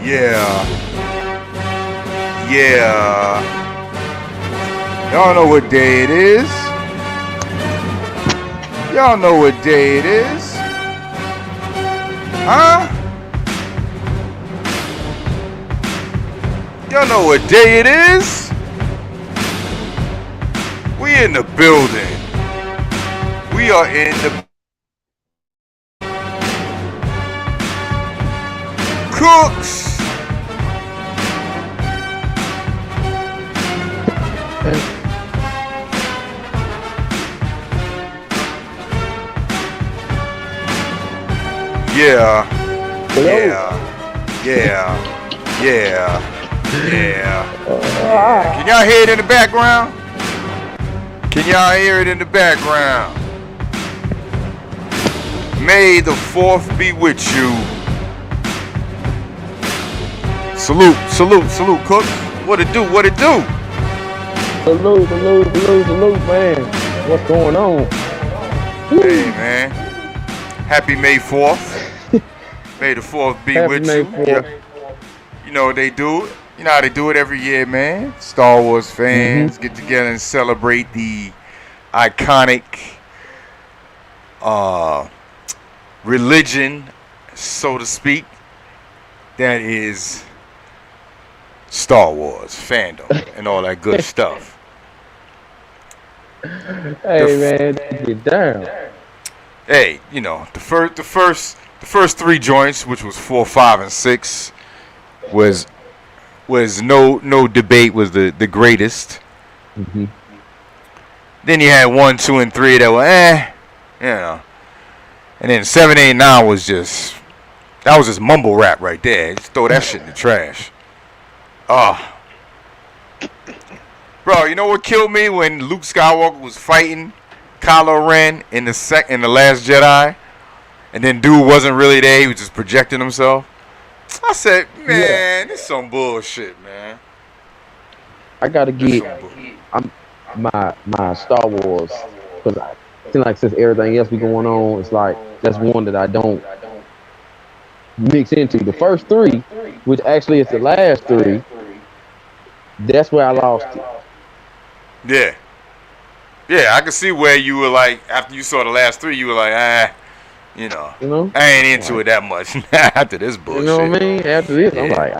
Yeah. Yeah. Y'all know what day it is. Y'all know what day it is. Huh? Y'all know what day it is. We in the building. We are in the Cooks. Yeah. Yeah. Yeah. Yeah. Yeah. Can y'all hear it in the background? Can y'all hear it in the background? May the 4th be with you. Salute, salute, salute, Cook. What it do? What it do? Salute, salute, salute, salute, man. What's going on? Hey, man. Happy May 4th. May the 4th be with you. Yeah. You know what they do? You know how they do it every year, man. Star Wars fans get together and celebrate the iconic religion, so to speak, that is Star Wars fandom and all that good stuff. Hey, man, get down. Hey, you know, the first 3 joints, which was 4, 5, and 6, was no debate was the greatest. Then you had 1, 2, and 3 that were you know, and then 7, 8, 9 was just mumble rap right there. Just throw that shit in the trash. Bro, you know what killed me when Luke Skywalker was fighting Kylo Ren in the Last Jedi, and then dude wasn't really there. He was just projecting himself. I said, man, this is some bullshit, man. I gotta get my Star Wars, because I feel like since everything else be going on, it's like that's one that I don't mix into. The first 3, which actually is the last 3, that's where I lost it. Yeah. Yeah, I can see where you were like, after you saw the last 3, you were like, you know, I ain't into it that much after this bullshit. You know what I mean? After this, I'm like,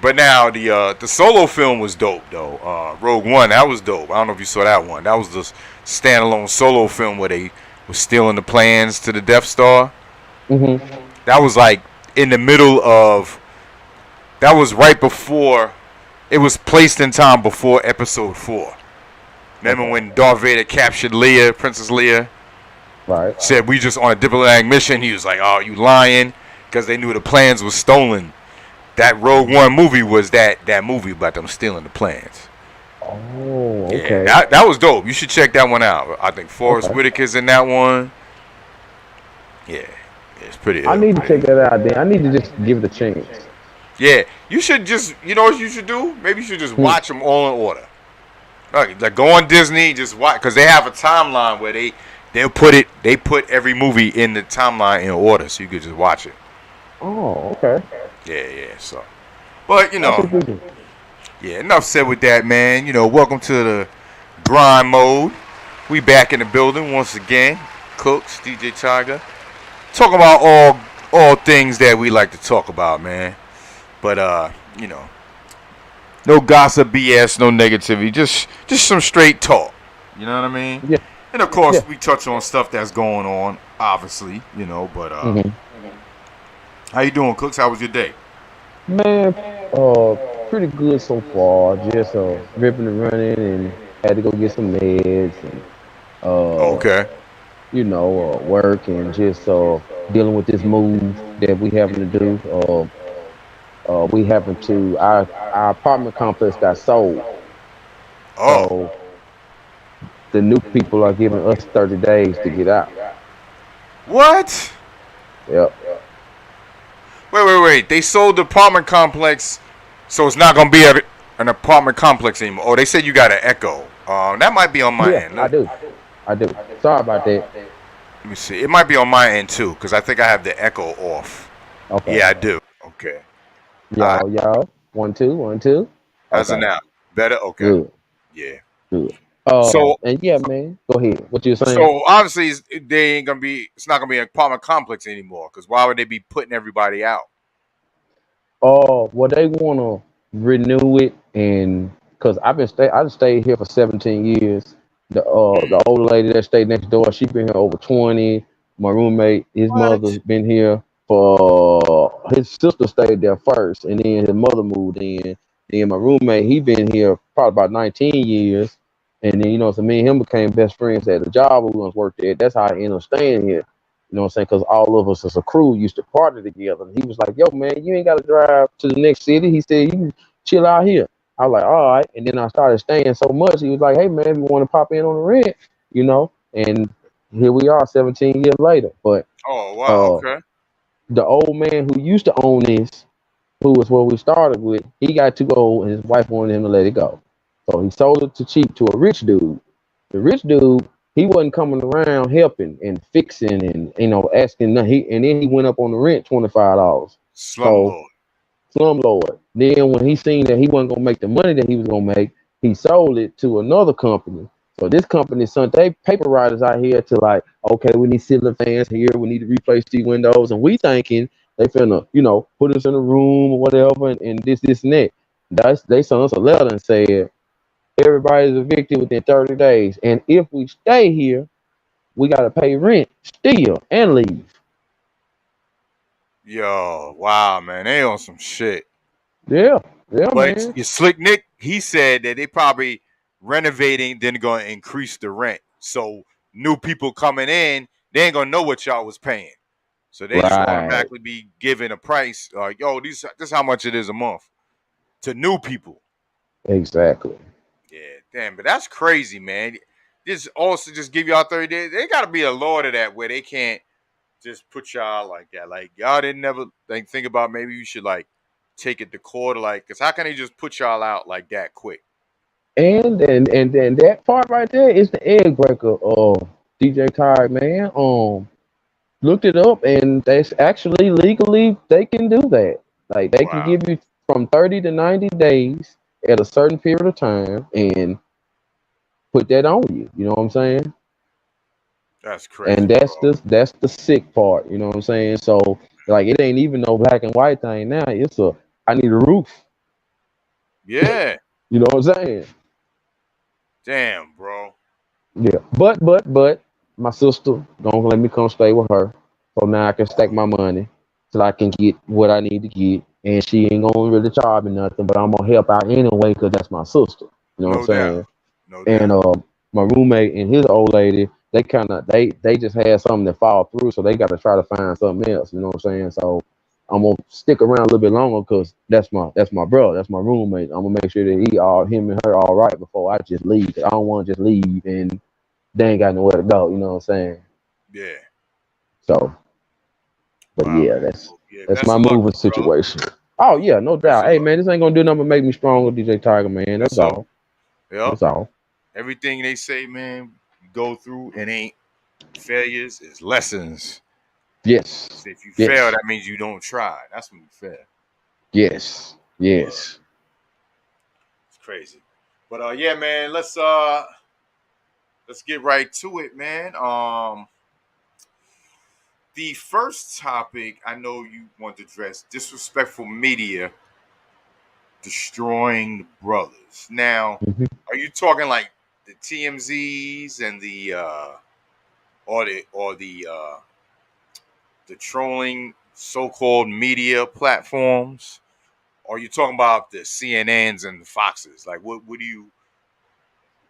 But now the solo film was dope though. Rogue One, that was dope. I don't know if you saw that one. That was the standalone solo film where they was stealing the plans to the Death Star. That was like in the middle of. That was right before. It was placed in time before Episode 4. Remember when Darth Vader captured Leia, Princess Leia? Right. Said we just on a diplomatic mission. He was like, "Oh, you lying?" Because they knew the plans were stolen. That Rogue One movie was that movie about them stealing the plans. Oh, okay. Yeah, that was dope. You should check that one out. I think Forrest Whitaker's in that one. Yeah, it's pretty. I need to check that out. Then I need to just give it a chance. Yeah, you should just. You know what you should do? Maybe you should just watch them all in order. Like go on Disney, just watch, because they have a timeline where they put every movie in the timeline in order, so you could just watch it. Oh, okay. Yeah. So, but you know, yeah. Enough said with that, man. You know, welcome to the grind mode. We back in the building once again. Cooks, DJ Tiger, talking about all things that we like to talk about, man. But you know, no gossip, BS, no negativity, just some straight talk. You know what I mean? Yeah. And of course, we touch on stuff that's going on, obviously, you know. But how you doing, Cooks? How was your day? Man, pretty good so far. Just ripping and running, and had to go get some meds. And, okay. You know, work and just dealing with this move that we having to do. We happen to our apartment complex got sold. So the new people are giving us 30 days to get out. What? Yep. Wait. They sold the apartment complex, so it's not gonna be an apartment complex anymore. Oh, they said you got an echo. That might be on my end. I do. Sorry about that. Let me see. It might be on my end too, because I think I have the echo off. Okay. Yeah, I do. Okay. All right. Y'all. 1 2 1 2. How's it Okay. now? Better? Okay. Good. Yeah. Good. So And yeah, man. Go ahead. What you saying? so obviously they ain't gonna be. It's not gonna be an apartment complex anymore. Because why would they be putting everybody out? Well, they wanna renew it, and because I've stayed here for 17 years. The older lady that stayed next door, she been here over 20. My roommate, his What? mother's been here for his sister stayed there first, and then his mother moved in. Then my roommate, he been here probably about 19 years, and then so me and him became best friends at the job we once worked at. That's how I ended up staying here. You know what I'm saying? Because all of us as a crew used to party together. And he was like, yo, man, you ain't got to drive to the next city. He said, you can chill out here. I was like, all right. And then I started staying so much. He was like, hey, man, if you want to pop in on the rent, and here we are 17 years later. But Oh wow. uh, Okay. the old man who used to own this, who was what we started with, he got too old and his wife wanted him to let it go. So he sold it to cheap to a rich dude. The rich dude, he wasn't coming around helping and fixing and asking nothing. And then he went up on the rent $25. So Slumlord. slumlord. Then when he seen that he wasn't gonna make the money that he was gonna make, he sold it to another company. So this company sent they paper riders out here to like, okay, we need ceiling fans here, we need to replace these windows, and we thinking they finna, put us in a room or whatever, and this, and that. They sent us a letter and said everybody's evicted within 30 days, and if we stay here, we gotta pay rent still and leave. Yo, wow, man, they on some shit. Yeah, yeah, But man. your Slick Nick, he said that they probably renovating, then going to increase the rent. So new people coming in, they ain't gonna know what y'all was paying. So they just Right. automatically be given a price. Like, yo, this how much it is a month to new people. Exactly. Yeah, damn, but that's crazy, man. This also just give y'all 30 days. They gotta be a law to that where they can't just put y'all like that. Like y'all didn't never think about maybe you should like take it to court or like, cause how can they just put y'all out like that quick? And then that part right there is the egg breaker. DJ Tide, man. Looked it up, and that's actually legally they can do that. Like they can Wow, give you from 30 to 90 days at a certain period of time and put that on you. You know what I'm saying? that's And crazy, bro. that's the sick part. You know what I'm saying? So like it ain't even no black and white thing now. It's a I need a roof. Yeah, You know what I'm saying? damn, bro. Yeah. But my sister gonna let me come stay with her. So now I can stack my money till I can get what I need to get. And she ain't gonna really charge me nothing, but I'm gonna help out anyway because that's my sister. You know what I'm No doubt, saying? no And doubt. my roommate and his old lady, they kind of they just had something that fall through, so they got to try to find something else. You know what I'm saying? So I'm gonna stick around a little bit longer because that's my brother, that's my roommate. I'm gonna make sure that him and her all right before I just leave. I don't want to just leave and they ain't got nowhere to go. You know what I'm saying? Yeah, So, but wow, yeah, man. that's Well, yeah, that's best my of luck, moving brother. situation. Oh yeah, no Best doubt. of Hey luck. man, this ain't gonna do nothing but make me stronger, DJ Tiger man. That's That's all. all. Yep. That's all. Everything they say, man, you go through, it ain't failures, it's lessons. Yes. So if you fail, Yes. that means you don't try. That's when you fail. Yes. Word. Yes. It's crazy. But yeah, man, let's get right to it, man. The first topic I know you want to address: disrespectful media destroying the brothers. Now, Mhm. are you talking like the TMZs and the trolling so-called media platforms? Or are you talking about the CNNs and the Foxes? Like, what do you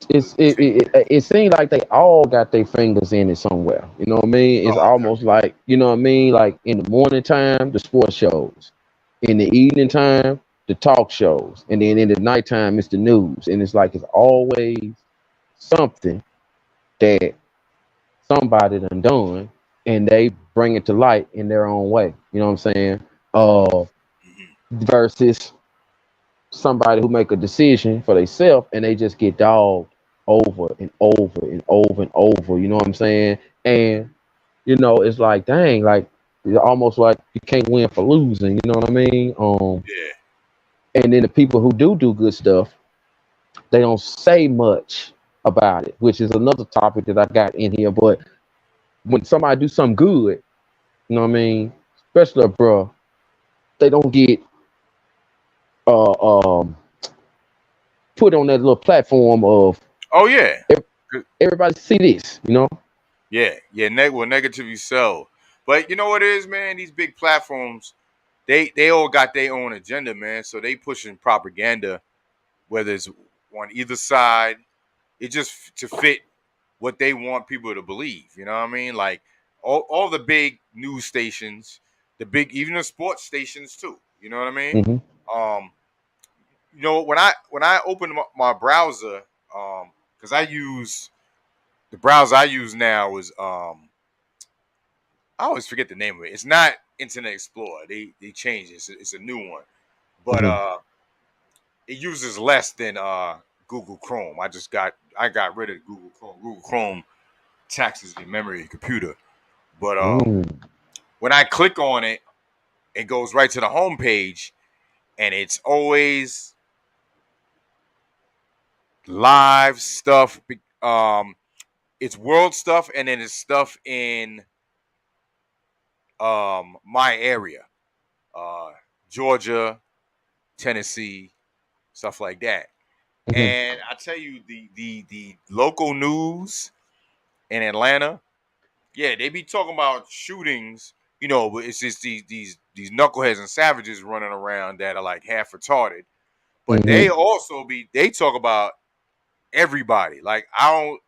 It's it, take? it seems like they all got their fingers in it somewhere. You know what I mean? It's Oh, okay. almost like what I mean, like in the morning time, the sports shows, in the evening time, the talk shows, and then in the nighttime, it's the news. And it's like it's always something that somebody done, and they bring it to light in their own way. You know what I'm saying? Hmm. Versus somebody who make a decision for themselves and they just get dogged over and over and over and over. You know what I'm saying? And it's like, dang, like It's almost like you can't win for losing. You know what I mean? Yeah. And then the people who do good stuff, they don't say much about it, which is another topic that I got in here. But when somebody do something good, you know what I mean? Especially bro, they don't get uh um put on that little platform of Oh yeah. everybody see this, you know? Yeah. Yeah. Negativity sell. But you know what it is, man? These big platforms, they all got their own agenda, man. So they pushing propaganda, whether it's on either side. It just to fit what they want people to believe. You know what I mean? Like all the big news stations, even the sports stations too. You know what I mean? Hmm. Um, when I open my browser, because I use the browser I use now is I always forget the name of it. It's not Internet Explorer. They changed it. It's a new one, but Hmm. it uses less than Google Chrome. I got rid of Google Chrome. Google Chrome taxes the memory of the computer. But Mm. when I click on it, it goes right to the home page, and it's always live stuff. It's world stuff, and then it's stuff in my area, uh, Georgia, Tennessee, stuff like that. Hmm. And I tell you, the local news in Atlanta, yeah, they be talking about shootings, but it's just these knuckleheads and savages running around that are like half retarded. But Hmm. they talk about everybody. Like I don't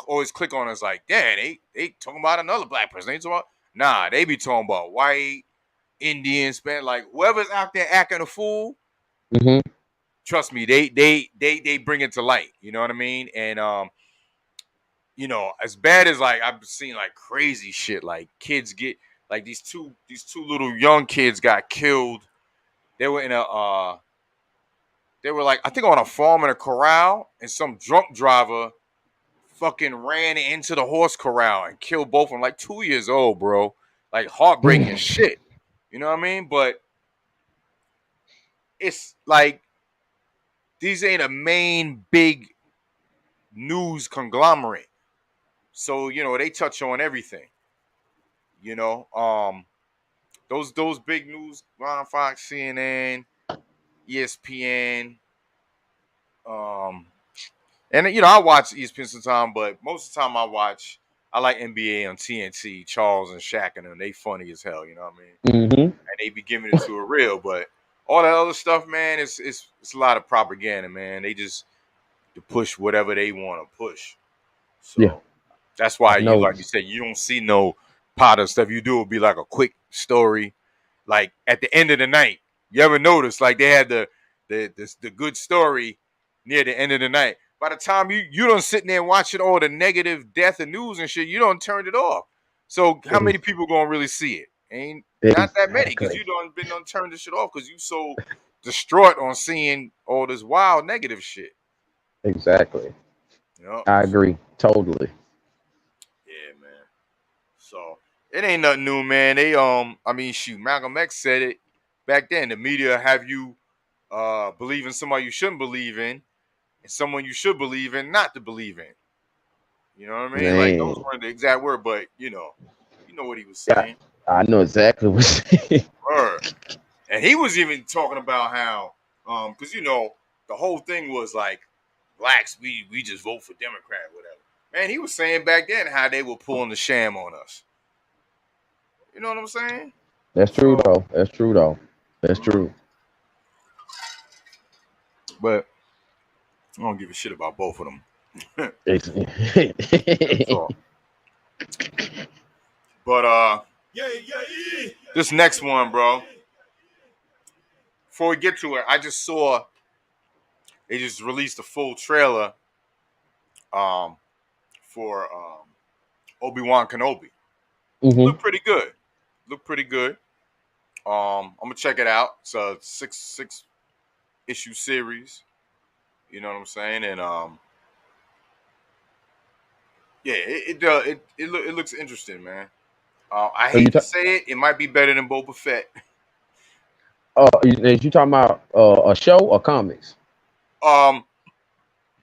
always click on it's like, damn, they talking about another black person. They talking about nah, they be talking about white, Indian, Spanish, like whoever's out there acting a fool. Hmm. Trust me, they bring it to light. You know what I mean? And as bad as like I've seen like crazy shit, like kids get like these two little young kids got killed. They were in a they were like I think on a farm in a corral, and some drunk driver fucking ran into the horse corral and killed both of them. Like 2 years old, bro. Like heartbreaking shit. You know what I mean? But it's like these ain't a main big news conglomerate. So, they touch on everything. You know, those big news, Ron Fox, CNN, ESPN, um, and I watch ESPN sometimes, but most of the time I like NBA on TNT, Charles and Shaq and them. They funny as hell, you know what I mean? Hmm. And they be giving it to a real, but all that other stuff, man, it's a lot of propaganda, man. They just to push whatever they want to push. Yeah, So that's I why like you noticed. said, you don't see no pot of stuff. You do will be like a quick story, like at the end of the night. You ever notice like they had the good story near the end of the night. By the time you don't sitting there watching all the negative death and news and shit, you don't turn it off. So how many Ex- people gonna really see it? Ain't not that many because Exactly. you don't turn this shit off because you so distraught on seeing all this wild negative shit. Exactly. I So agree. Totally. yeah, man. So it ain't nothing new, man. I mean, shoot, Malcolm X said it back then. The media have you believe in somebody you shouldn't believe in, and someone you should believe in not to believe in. You know what I mean? Like those Man. weren't the exact word, but you know what he was Yeah, saying. I know exactly what. Word. And he was even talking about how, because the whole thing was like blacks, we just vote for Democrat, whatever. Man, he was saying back then how they were pulling the sham on us. You know what I'm saying? That's true So, though. That's true though. That's mhm. true. But I don't give a shit about both of them. Ex- Real talk. But this next one, bro. Before we get to it, I just saw they just released a full trailer um for Obi-Wan Kenobi. Hmm. Look pretty good. Look pretty good. I'm gonna check it out. It's a six issue series. You know what I'm saying? And yeah, it looks interesting, man. I hate to say it, it might be better than Boba Fett. You talking about a show or comics?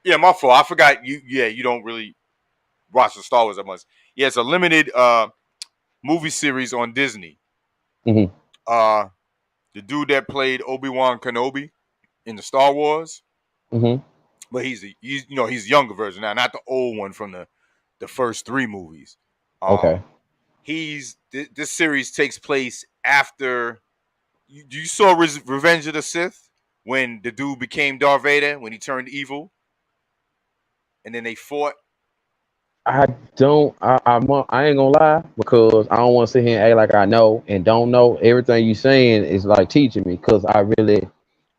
Yeah, my fault. I forgot you. Yeah, you don't really watch the Star Wars that much. Yeah, it's a limited movie series on Disney. Mm-hmm. The dude that played Obi-Wan Kenobi in the Star Wars, Mm-hmm. but he's he's younger version now, not the old one from the first three movies. Okay. This series takes place after you saw Revenge of the Sith when the dude became Darth Vader when he turned evil, and then they fought. I don't. I ain't gonna lie because I don't want to sit here and act like I know and don't know. Everything you saying is like teaching me because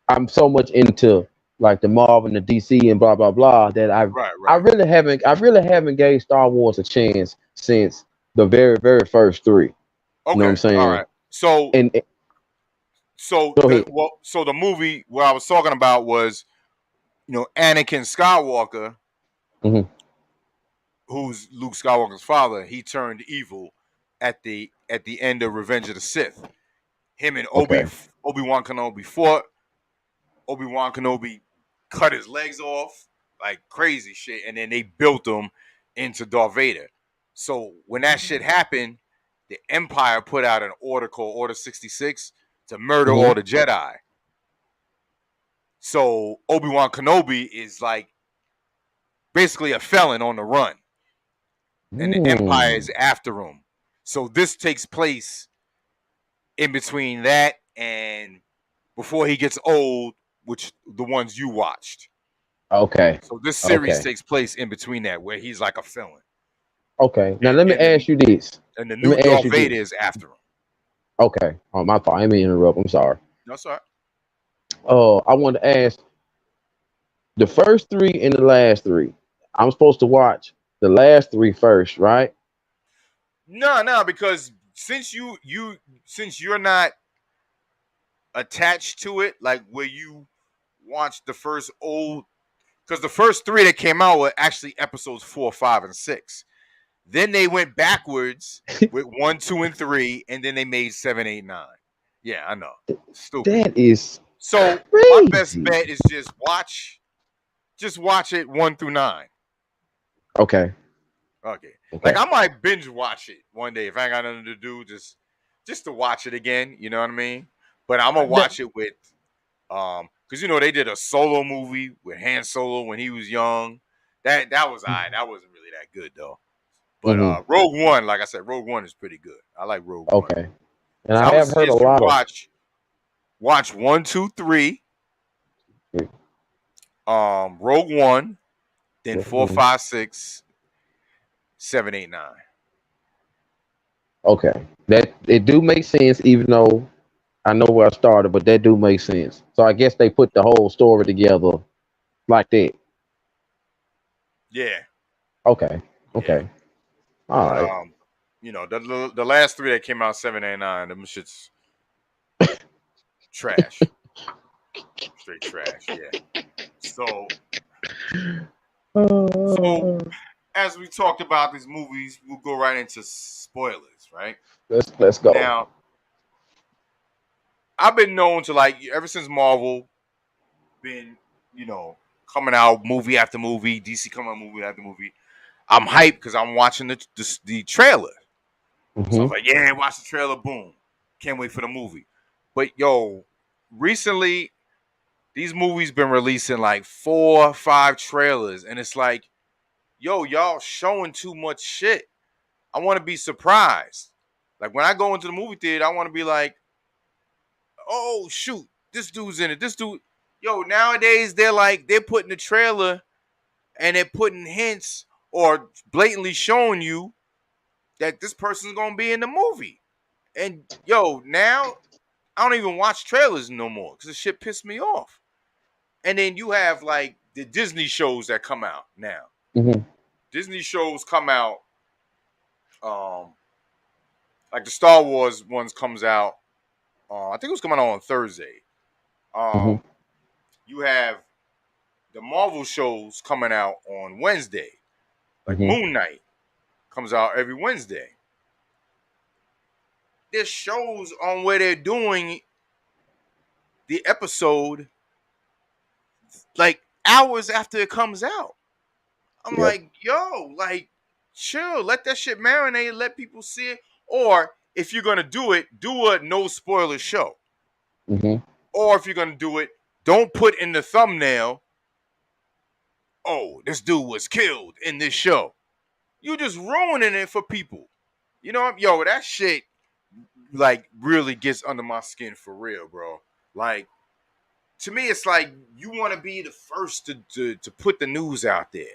I'm so much into like the Marvel and the DC and blah blah blah that I Right. really haven't gave Star Wars a chance since the very first three. You know what I'm Okay, all saying? right. So And so go ahead. so the movie what I was talking about was Anakin Skywalker, Hmm. who's Luke Skywalker's father. He turned evil at the end of Revenge of the Sith. Him and Okay. Obi-Wan Kenobi fought. Obi-Wan Kenobi cut his legs off, like crazy shit, and then they built him into Darth Vader. So when that shit happened, the Empire put out an order called Order 66 to murder all Hmm. the Jedi. So Obi-Wan Kenobi is like basically a felon on the run, and the Empire is Mm. after him. So this takes place in between that and before he gets old, which the ones you watched. Okay. So this series Okay. takes place in between that, where he's like a felon, Okay. Now and let me and ask then you this. and the Let new me ask Darth you Vader this. is after him. Okay. Oh, my fault. I didn't mean to interrupt. I'm sorry. That's all right. I wanted to ask the first three and the last three. I'm supposed to watch the last three first, right? No, because since you're not attached to it, like where you watched the first old, because the first three that came out were actually episodes 4, 5, and 6. Then they went backwards with 1, 2, and 3, and then they made 7, 8, 9. Yeah, I know, stupid. That is So my best crazy. bet is just watch it 1 through 9. Okay. Okay, like Okay. I might binge watch it one day if I ain't got nothing to do, just to watch it again. You know what I mean? But I'm gonna That, watch it with because they did a solo movie with Han Solo when he was young. That was alright. That wasn't really that good though. But hmm. Rogue One, like I said, Rogue One is pretty good. I like Rogue One. Okay. And So I I would have heard a suggest you lot of. watch 1, 2, 3, Rogue One, then 4, Mhm. 5, 6, 7, 8, 9. Okay. That it do make sense, even though I know where I started, but that do make sense. So I guess they put the whole story together like that. Yeah, Okay. yeah. Okay. All But right. the last three that came out 7, 8, 9, them shits trash, straight trash. Yeah. So so Uh, as we talked about these movies, we'll go right into spoilers, right? let's go. Now, I've been known to like ever since Marvel been, you know, coming out movie after movie, DC coming out movie after movie. I'm hyped because I'm watching the trailer. So I Hmm. was like, yeah, watch the trailer, boom. Can't wait for the movie. But yo, recently these movies been releasing like 4, 5 trailers, and it's like, yo, y'all showing too much shit. I want to be surprised. Like when I go into the movie theater, I want to be like, oh shoot, this dude's in it. This dude, yo, nowadays they're putting the trailer and they're putting hints or blatantly showing you that this person's gonna be in the movie. And yo, now I don't even watch trailers no more because the shit pissed me off. And then you have like the Disney shows that come out now. Hmm. Disney shows come out, um, like the Star Wars ones comes out. I think it was coming out on Thursday. Hmm. Um, you have the Marvel shows coming out on Wednesday. Like Hmm. Moon Knight comes out every Wednesday. there's shows on where they're doing the episode like hours after it comes out. I'm Yep. like, yo, like, chill, let that shit marinate, let people see it. Or if you're gonna do it, do a no spoiler show. Mm-hmm. Or if you're gonna do it, don't put in the thumbnail, oh, this dude was killed in this show. You just ruining it for people. You know, yo, that shit like really gets under my skin for real, bro. Like, to me, it's like you want to be the first to put the news out there.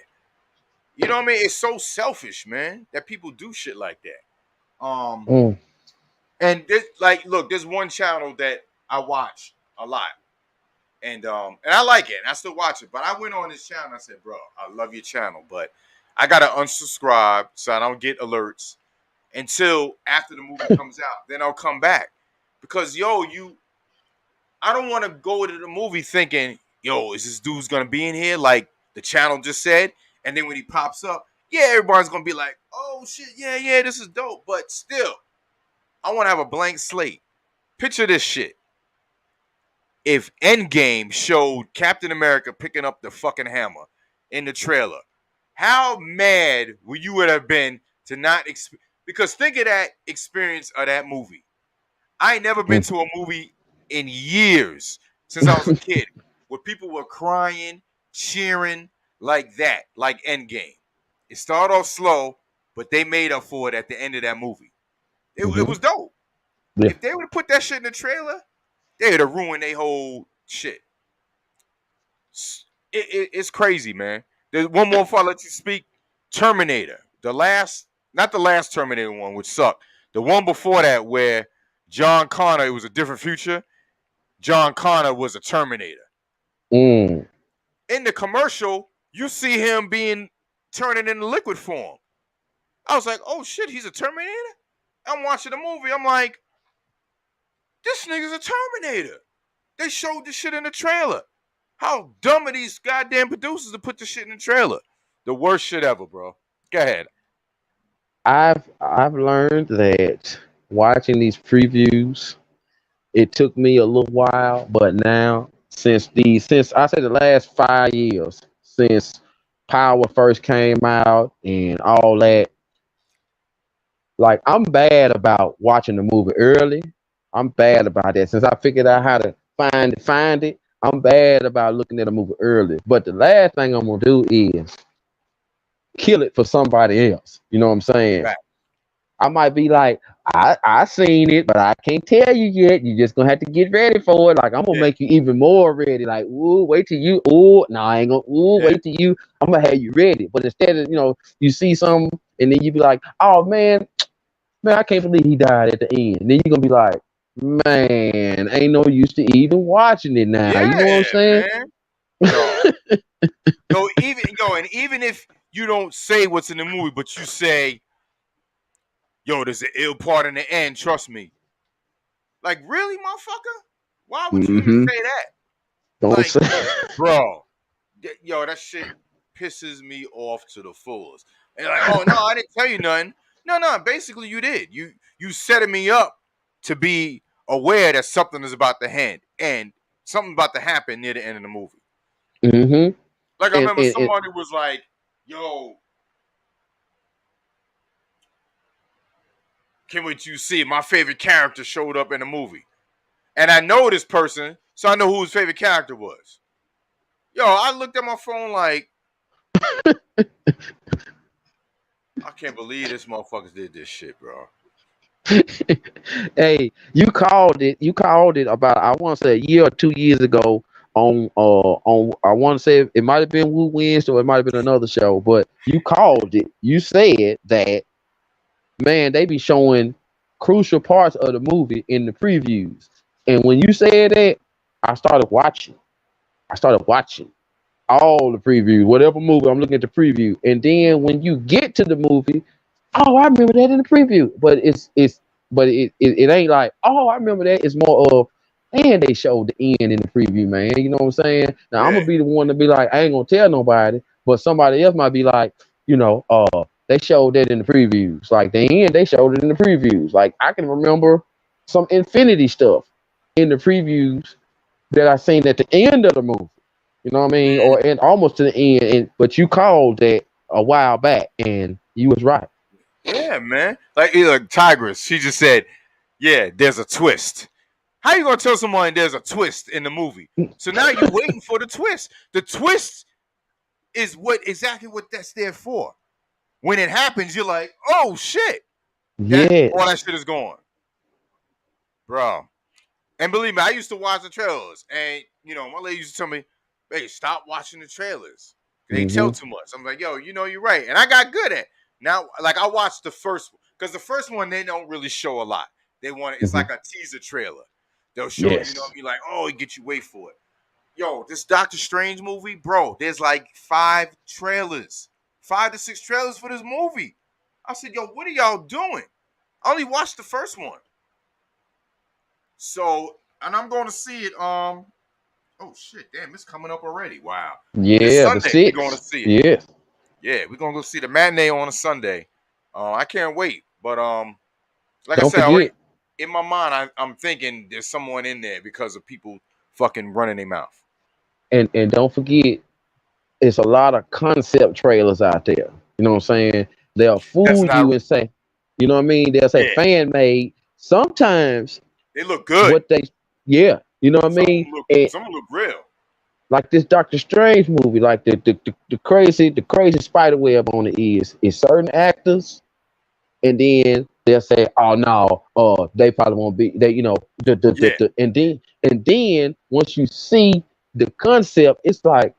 You know what I mean? It's so selfish, man, that people do shit like that. Mm. And this, like, look, there's one channel that I watch a lot, and I like it, and I still watch it. But I went on this channel and I said, bro, I love your channel, but I gotta unsubscribe so I don't get alerts until after the movie comes out. Then I'll come back because I don't want to go to the movie thinking, yo, is this dude's gonna be in here like the channel just said? And then when he pops up, yeah, everybody's gonna be like, oh shit, yeah, this is dope. But still, I want to have a blank slate. Picture this shit. If Endgame showed Captain America picking up the fucking hammer in the trailer, how mad would you have been to not because think of that experience of that movie. I ain't never been to a movie in years since I was a kid where people were crying, cheering like that, like Endgame. It started off slow, but they made up for it at the end of that movie. It was dope. Yeah. If they would have put that shit in the trailer, they would have ruined their whole shit. It's crazy, man. There's one more before I let you speak. Terminator. Not the last Terminator one, which sucked. The one before that where John Connor, it was a different future. John Connor was a Terminator. Mm. In the commercial, you see him turning into liquid form. I was like, oh shit, he's a Terminator? I'm watching the movie. I'm like, this nigga's a Terminator. They showed this shit in the trailer. How dumb are these goddamn producers to put this shit in the trailer? The worst shit ever, bro. Go ahead. I've learned that watching these previews, it took me a little while, but now since I say the last 5 years since Power first came out and all that, like I'm bad about watching the movie early. I'm bad about that. Since I figured out how to find it, I'm bad about looking at a movie early. But the last thing I'm gonna do is kill it for somebody else. You know what I'm saying? Right. I might be like, I seen it, but I can't tell you yet. You just gonna have to get ready for it. Like I'm gonna make you even more ready. Like, ooh, wait till you. Ooh, no, I ain't gonna. Ooh, wait till you. I'm gonna have you ready. But instead of you see something and then you be like, oh man, I can't believe he died at the end. And then you're gonna be like, man, ain't no use to even watching it now. Yeah, You know what I'm saying? Man. And even if you don't say what's in the movie, but you say, yo, there's an ill part in the end, trust me. Like, really, motherfucker? Why would you even say that? Don't like, say. bro, yo, that shit pisses me off to the fullest. And like, oh no, I didn't tell you nothing. No, basically you did. You setting me up to be aware that something is about to end and something about to happen near the end of the movie. Mm-hmm. Like I remember somebody was like, yo, can't wait till you see it. My favorite character showed up in the movie. And I know this person, so I know who his favorite character was. Yo, I looked at my phone like, I can't believe this motherfuckers did this shit, bro. Hey, you called it. You called it about, I want to say, a year or 2 years ago on I want to say it might have been Woo Wednesday or it might have been another show, but you called it. You said that, man, they be showing crucial parts of the movie in the previews. And when you said that, I started watching. All the previews, whatever movie I'm looking at the preview. And then when you get to the movie, oh, I remember that in the preview. But it ain't like, oh, I remember that. It's more of, and they showed the end in the preview, man. You know what I'm saying? Now I'm gonna be the one to be like, I ain't gonna tell nobody, but somebody else might be like, they showed that in the previews. Like the end, they showed it in the previews. Like I can remember some infinity stuff in the previews that I seen at the end of the movie. You know what I mean? Or and almost to the end. But you called that a while back, and you was right. Yeah, man. Like Tigress, she just said, "Yeah, there's a twist." How you gonna tell someone there's a twist in the movie? So now you're waiting for the twist. The twist is exactly what that's there for. When it happens, you're like, "Oh shit!" Yes. All that shit is gone, bro. And believe me, I used to watch the trailers, and my lady used to tell me, "Hey, stop watching the trailers. They tell too much." I'm like, "Yo, you're right," and I got good at. Now, like I watched the first one because the first one they don't really show a lot. They want it's like a teaser trailer. They'll show you know what I mean, like, oh, get you wait for it. Yo, this Doctor Strange movie, bro. There's like 5 to 6 trailers for this movie. I said, yo, what are y'all doing? I only watched the first one. So, and I'm going to see it. Oh shit, damn, it's coming up already. Wow. Yeah, This Sunday, the 6th. we're going to see it. Yes. Yeah, we're gonna go see the matinee on a Sunday. I can't wait. But like Don't I said, forget. in my mind, I'm thinking there's someone in there because of people fucking running their mouth. And don't forget, it's a lot of concept trailers out there. You know what I'm saying? They'll fool you and say, you know what I mean? They'll say fan made. Sometimes they look good. You know what I mean? Some look real. Like this Doctor Strange movie, like the crazy spider web on it is certain actors, and then they'll say, oh no, they probably won't be and then once you see the concept, it's like,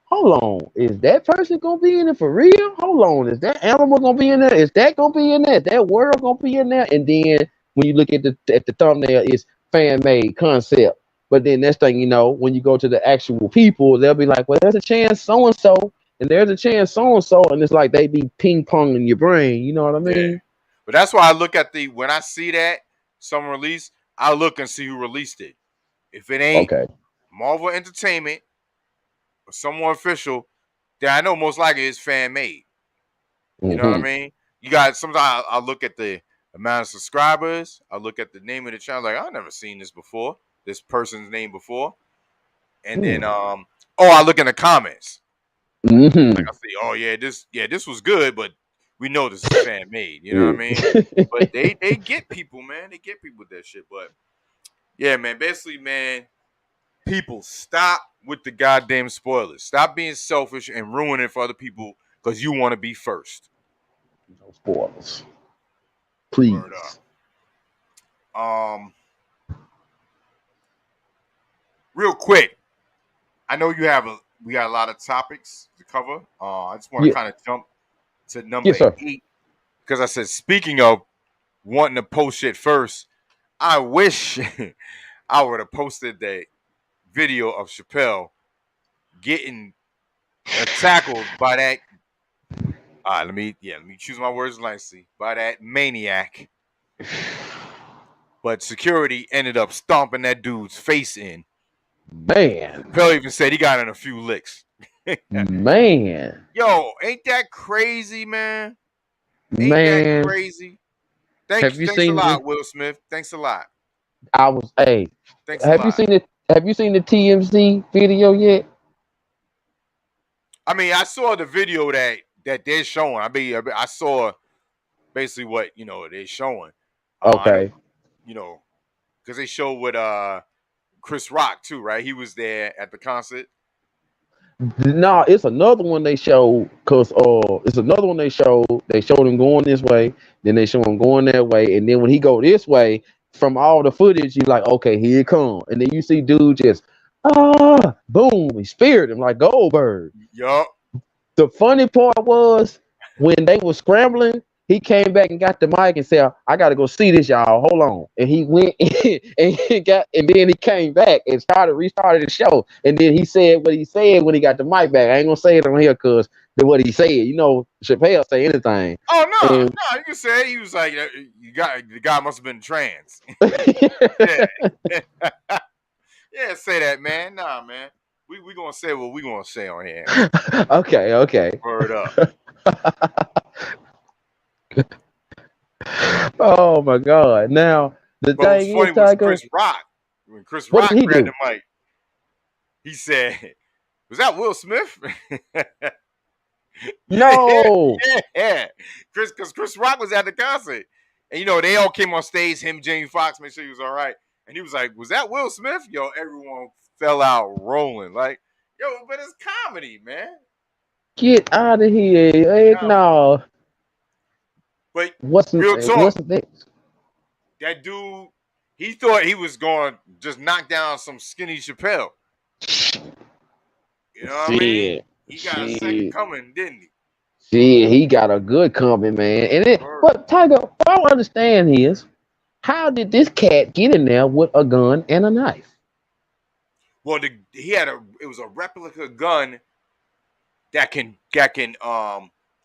hold on, is that person gonna be in it for real? Hold on, is that animal gonna be in there? Is that gonna be in there? Is that world gonna be in there? And then when you look at the thumbnail, it's fan made concept. But then next thing you know, when you go to the actual people, they'll be like, well, there's a chance so and so, and there's a chance so and so, and it's like they be ping pong in your brain. You know what I mean? Yeah. But that's why I look at when I see that some release, I look and see who released it. If it ain't Marvel Entertainment or someone official, then I know most likely it's fan made. You know what I mean? You got sometimes I look at the amount of subscribers, I look at the name of the channel, like I've never seen this before, this person's name before, and then I look in the comments, like I say, oh yeah, this was good, but we know this is fan made. You know what I mean? But they get people, man. They get people with that shit. But yeah, man. Basically, man, people stop with the goddamn spoilers. Stop being selfish and ruining it for other people because you want to be first. No spoilers, please. Real quick, I know we got a lot of topics to cover. I just want to kind of jump to number 8 because I said, speaking of wanting to post shit first, I wish I would have posted that video of Chappelle getting tackled by that. Let me choose my words nicely. By that maniac. But security ended up stomping that dude's face in. Man. Chappelle even said he got in a few licks. Man. Yo, ain't that crazy, man? Ain't that crazy? Thanks a lot, Will Smith. Thanks a lot. Have you seen the TMZ video yet? I mean, I saw the video that they're showing. I mean, I saw basically what they're showing. Okay. Because they show with Chris Rock too, right? He was there at the concert. No, it's another one they showed. It's another one they showed. They showed him going this way, then they show him going that way, and then when he go this way, from all the footage, you're like, okay, here it come, and then you see dude just boom, he speared him like Goldberg. Yup. The funny part was when they were scrambling, he came back and got the mic and said, I gotta go see this, y'all. Hold on. And he went and then he came back and restarted the show. And then he said what he said when he got the mic back. I ain't gonna say it on here because what he said. Chappelle say anything. Oh no, you can say he was like, the guy must have been trans. Yeah, say that, man. Nah, man. We gonna say what we gonna say on here. Okay. Word up. Oh my God. Now The But what's thing is, funny was Tiger, Chris Rock. When Chris what Rock did he grabbed do? the mic, he said, "Was that Will Smith?" yeah, No. yeah. Because Chris Rock was at the concert, and they all came on stage. Him, Jamie Foxx, make sure he was all right, and he was like, "Was that Will Smith?" Yo, everyone fell out rolling. Like, yo, but it's comedy, man. Get out of here. Heck Comedy. no. But What's real talk, the next? that dude, he thought he was going to just knock down some skinny Chappelle. You know what I mean? Shit. He got a second Shit. coming, didn't he? Shit, he got a good company, man. And then, Word. but Tiger, what I don't understand is, how did this cat get in there with a gun and a knife? Well, it was a replica gun that can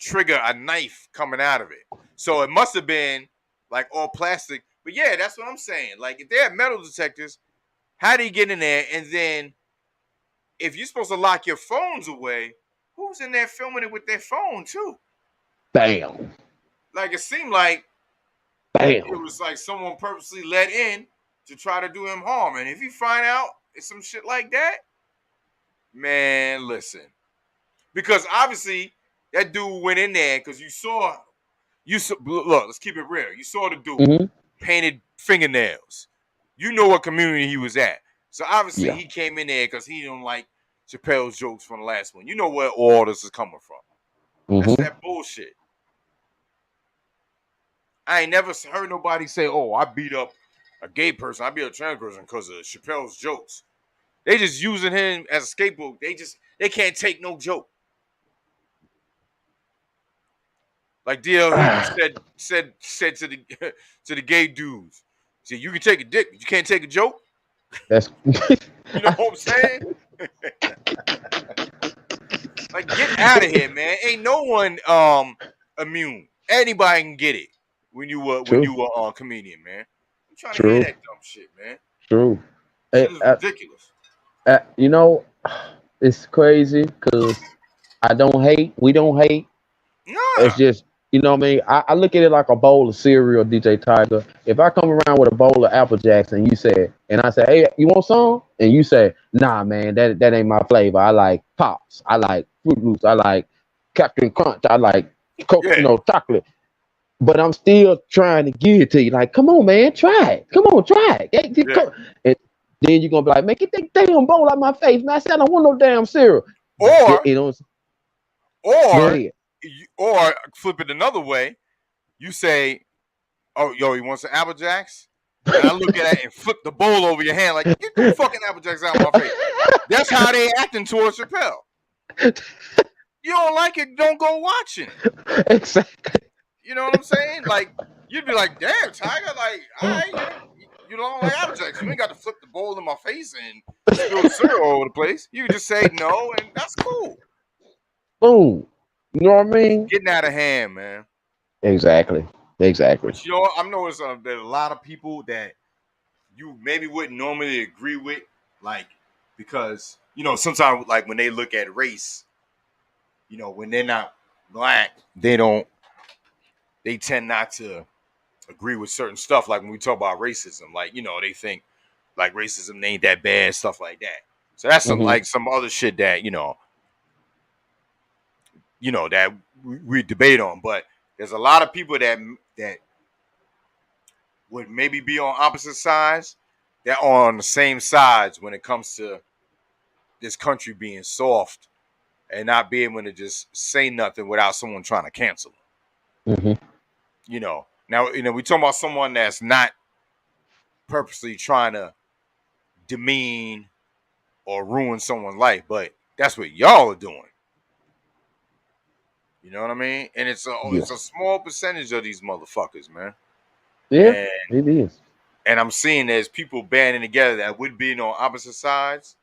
trigger a knife coming out of it. So it must have been like all plastic. But yeah, that's what I'm saying. Like if they had metal detectors, how do you get in there? And then if you're supposed to lock your phones away, who's in there filming it with their phone too? Bam. Like it seemed like it Bam. was like someone purposely let in to try to do him harm. And if you find out it's some shit like that, man, listen. Because obviously that dude went in there because you saw look, let's keep it real. You saw the dude Mm-hmm. painted fingernails. You know what community he was at. So obviously Yeah. he came in there because he didn't like Chappelle's jokes from the last one. You know where all this is coming from. That's Mm-hmm. that bullshit. I ain't never heard nobody say, "Oh, I beat up a gay person. I beat up a trans person because of Chappelle's jokes." They just using him as a scapegoat. They can't take no joke. Like DL said to the to the gay dudes, he said, "You can take a dick, but you can't take a joke." That's You know what I'm saying? Like, get out of here, man. Ain't no one immune. Anybody can get it when you were true. a comedian, man. I'm trying to hear True. that dumb shit, man. True. Shit is ridiculous. You know, it's crazy because I don't hate. We don't hate. It's Nah. just, you know what I mean? I look at it like a bowl of cereal, DJ Tiger. If I come around with a bowl of Apple Jacks and I say, hey, you want some? And you say, nah, man, that ain't my flavor. I like Pops. I like Fruit Loops. I like Captain Crunch. I like Coke, Yeah. chocolate. But I'm still trying to give it to you. Like, come on, man, try it. Come on, try it. Yeah. And then you're going to be like, man, get that damn bowl out my face, man. I said I don't want no damn cereal. Or Go or ahead. or flip it another way. You say, "Oh, yo, you want some Apple Jacks?" And I look at it and flip the bowl over your hand, like, "Get the fucking Apple Jacks out of my face." That's how they acting towards Chappelle. You don't like it, don't go watching it. Exactly. You know what I'm saying? Like, you'd be like, "Damn, Tiger, like, all right, you don't like Apple Jacks. You ain't got to flip the bowl in my face and spill the cereal all over the place. You can just say no, and that's cool." Boom. You know what I mean? Getting out of hand, man. Exactly. Exactly. But I'm noticing there's a lot of people that you maybe wouldn't normally agree with, like, because sometimes like when they look at race, when they're not black, they tend not to agree with certain stuff. Like when we talk about racism, like they think like racism ain't that bad, stuff like that. So that's some other shit that that we debate on. But there's a lot of people that would maybe be on opposite sides that are on the same sides when it comes to this country being soft and not being able to just say nothing without someone trying to cancel them. Now we talking about someone that's not purposely trying to demean or ruin someone's life, but that's what y'all are doing. You know what I mean? And it's a small percentage of these motherfuckers, man. Yeah, it is. And I'm seeing there's people banding together that would be on opposite sides.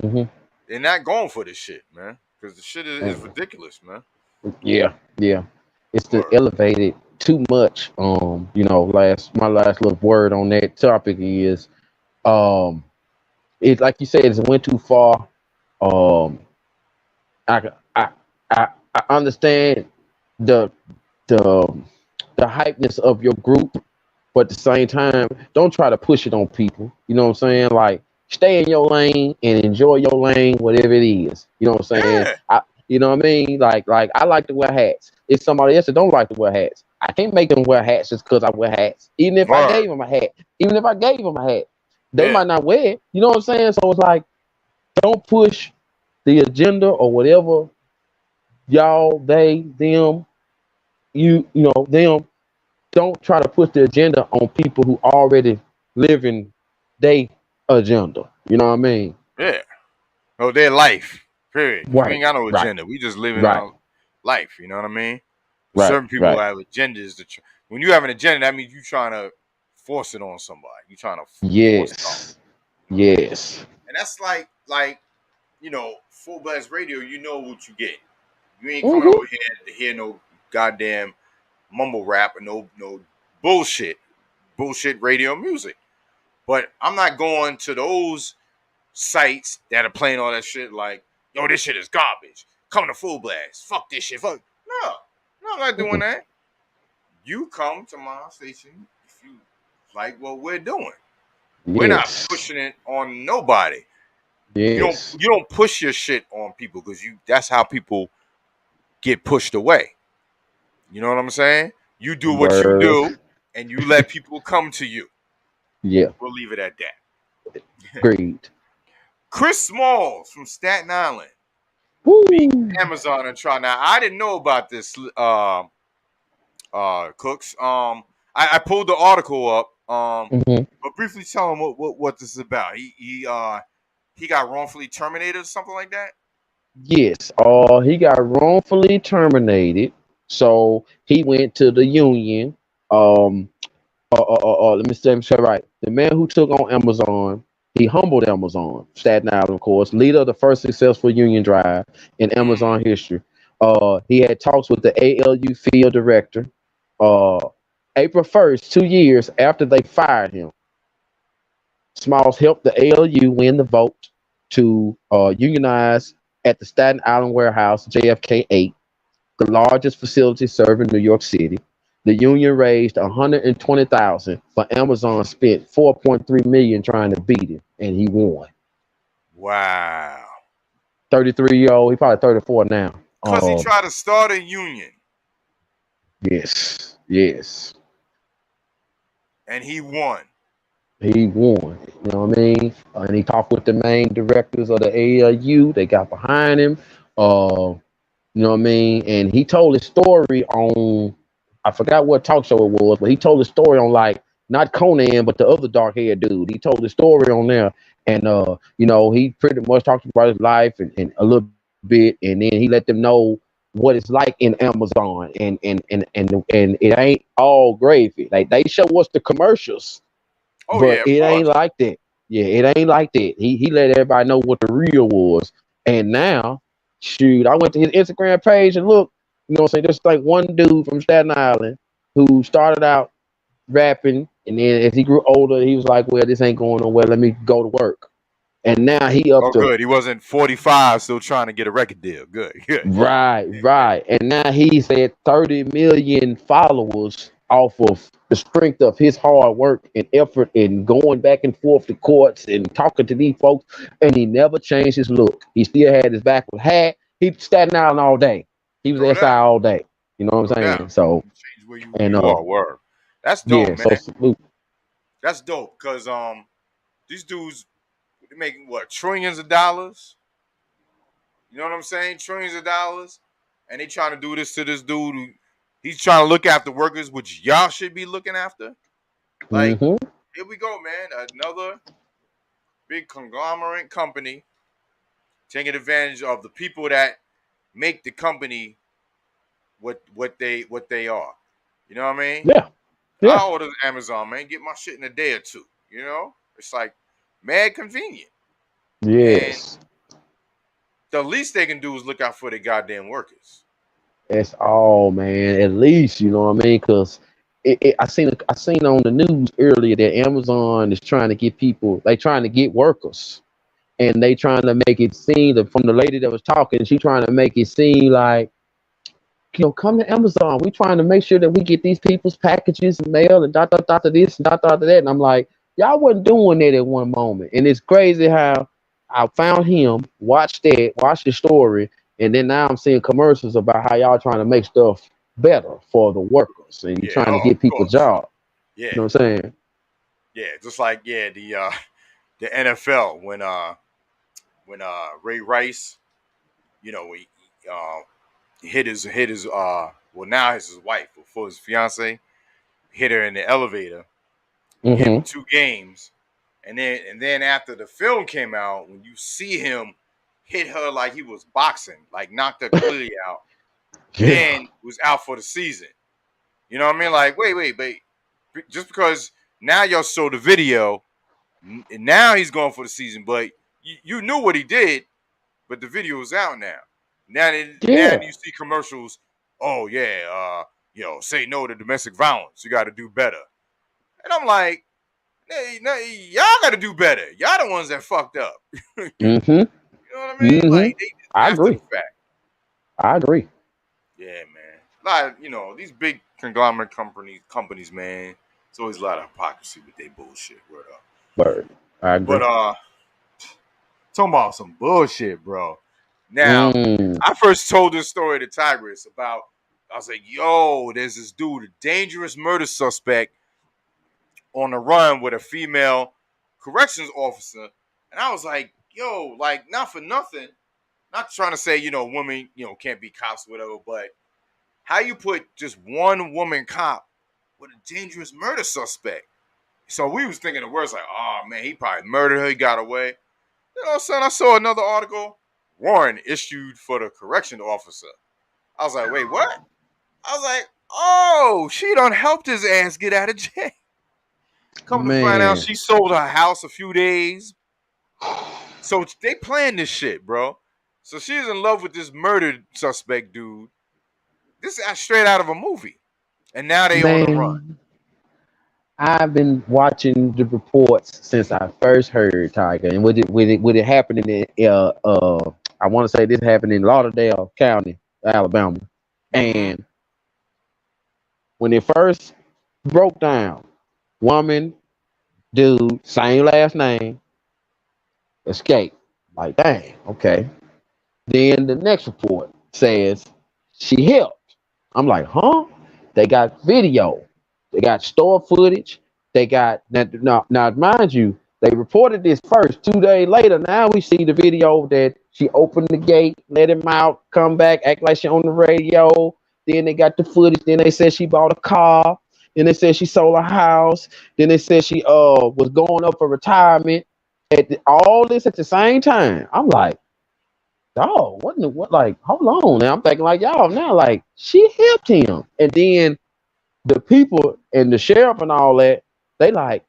Mm-hmm. They're not going for this shit, man, because the shit is ridiculous, man. Yeah. It's the Word. elevated too much. My last little word on that topic is, it like you said, it went too far. Um, I I I, I understand the the the hypeness of your group, but at the same time, don't try to push it on people. You know what I'm saying? Like, stay in your lane and enjoy your lane, whatever it is. You know what I'm saying? Yeah, You know what I mean? Like I like to wear hats. If somebody else that don't like to wear hats, I can't make them wear hats just because I wear hats. Even if I word. gave them a hat, even if I gave them a hat, they Yeah, might not wear it. You know what I'm saying? So it's like, don't push the agenda or whatever y'all, they, them, you know, them. Don't try to push the agenda on people who already living they agenda. You know what I mean? yeah. Oh, their life. Period. We Right, ain't got no right, agenda. We just living right, our life. You know what I mean? right, Certain people right. have agendas. When you have an agenda, that means you trying to force it on somebody. You trying to force it on. Yes, yes, And that's like full blast radio. You know what you get. You ain't coming mm-hmm. over here to hear no goddamn mumble rap or no bullshit radio music. But I'm not going to those sites that are playing all that shit like, yo, this shit is garbage. Come to full blast. Fuck this shit. Fuck. No, I'm not doing Mm-mm. that. You come to my station if you like what we're doing. We're not Yes, pushing it on nobody. You don't yes. you don't push your shit on people because that's how people get pushed away. You know what I'm saying? You do what you Word. do and you let people come to you. Yeah, We'll leave it at that. agreed. Chris Smalls from Staten Island beat Woo. Amazon and try. Now I didn't know about this Cooks. I pulled the article up. Hmm. But briefly tell him what this is about. He got wrongfully terminated or something like that. Yes. He got wrongfully terminated, so he went to the union. Um, let me say right. The man who took on Amazon, he humbled Amazon, Staten Island, of course, leader of the first successful union drive in Mm. Amazon history. He had talks with the ALU field director. Uh, April 1st, 2 years after they fired him, Smalls helped the ALU win the vote to unionize at the Staten Island warehouse, JFK 8, the largest facility serving New York City. The union raised 120,000, but Amazon spent 4.3 million trying to beat him, and he won. Wow. 33-year-old, he probably 34 now. Cause he tried to start a union Yes, yes, and he won. he won. You know what I mean? And he talked with the main directors of the ALU. They got behind him. Uh, You know what I mean? And he told his story on, I forgot what talk show it was, but he told his story on, like, not Conan, but the other dark haired dude. He told his story on there. And he pretty much talked about his life and a little bit, and then he let them know what it's like in Amazon, and it ain't all gravy. Like, they show us the commercials, Oh but yeah, of it ain't course. like that. Yeah, it ain't like that. He let everybody know what the real was. And now, shoot, I went to his Instagram page and look, you know what I'm saying? There's like one dude from Staten Island who started out rapping, and then as he grew older, he was like, well, this ain't going nowhere. Let me go to work. And now he up Oh to good. He wasn't 45 still trying to get a record deal. Good, good. right, right. And now he's at 30 million followers off of the strength of his hard work and effort and going back and forth to courts and talking to these folks. And he never changed his look. He still had his backwards hat. He Staten Island all day. He was No SI doubt. all day. You know what No I'm doubt. saying? So, You change where and you are. Word. That's dope, yeah, man. so salute. That's dope. Cause these dudes they making what trillions of dollars. You know what I'm saying? Trillions of dollars, and they trying to do this to this dude. He's trying to look after workers, which y'all should be looking after. Like, Hmm. here we go, man. Another big conglomerate company taking advantage of the people that make the company what they are. You know what I mean? Yeah, yeah. I order Amazon, man. Get my shit in a day or two. You know, it's like mad convenient, and Yes. the least they can do is look out for their goddamn workers. That's all, man. At least you know what I mean, because I seen on the news earlier that Amazon is trying to get people. They trying to get workers, and they trying to make it seem that from the lady that was talking, she trying to make it seem like come to Amazon. We trying to make sure that we get these people's packages and mail and dot to this and dot to that. And I'm like, y'all wasn't doing that at one moment. And it's crazy how I found him, watched the story, and then now I'm seeing commercials about how y'all trying to make stuff better for the workers and you Yeah, trying to oh, get of people course. jobs. Yeah, You know what I'm saying? yeah, just like the NFL when Ray Rice, he hit his well now it's his wife before his fiance hit her in the elevator, hit him Mm-hmm. 2 games, and then after the film came out, when you see him hit her like he was boxing, like knocked her clearly out, Yeah. then was out for the season. You know what I mean? Like, wait, just because now y'all show the video, and now he's going for the season, but you knew what he did, but the video is out now. Now Yeah. you see commercials. Oh yeah, say no to domestic violence. You got to do better. And I'm like, hey, y'all got to do better. Y'all the ones that fucked up. You Mm-hmm. know what I mean? Mm-hmm. Like I after the agree. fact. I agree. Yeah, man. Like these big conglomerate companies, man. It's always a lot of hypocrisy with their bullshit. Word up. Word. I But agree. talking about some bullshit, bro. Now, Mm. I first told this story to Cypress about. I was like, "Yo, there's this dude, a dangerous murder suspect, on the run with a female corrections officer," and I was like, "Yo, like not for nothing, not trying to say women can't be cops, whatever, but how you put just one woman cop with a dangerous murder suspect?" So we was thinking the words like, "Oh man, he probably murdered her, he got away." Son, I saw another article. Warrant issued for the correction officer. I was like, wait, what? I was like, oh, she done helped his ass get out of jail. Come to find out, Man. she sold her house a few days. So they planned this shit, bro. So she's in love with this murdered suspect dude. This is straight out of a movie. And now they on the run. Man. I've been watching the reports since I first heard Tiger, and with it happening in I want to say this happened in Lauderdale County, Alabama, Mm-hmm. and when it first broke down, woman, dude, same last name, escaped. Like, dang, okay. Then the next report says she helped. I'm like, huh? They got video. They got store footage. They got now, mind you, they reported this first. 2 days later, now we see the video that she opened the gate, let him out, come back, act like she on the radio. Then they got the footage. Then they said she bought a car. Then they said she sold a house. Then they said she was going up for retirement. All this at the same time. I'm like, dog, what like hold on now. I'm thinking like y'all now, like she helped him. And then the people and the sheriff and all that, they like,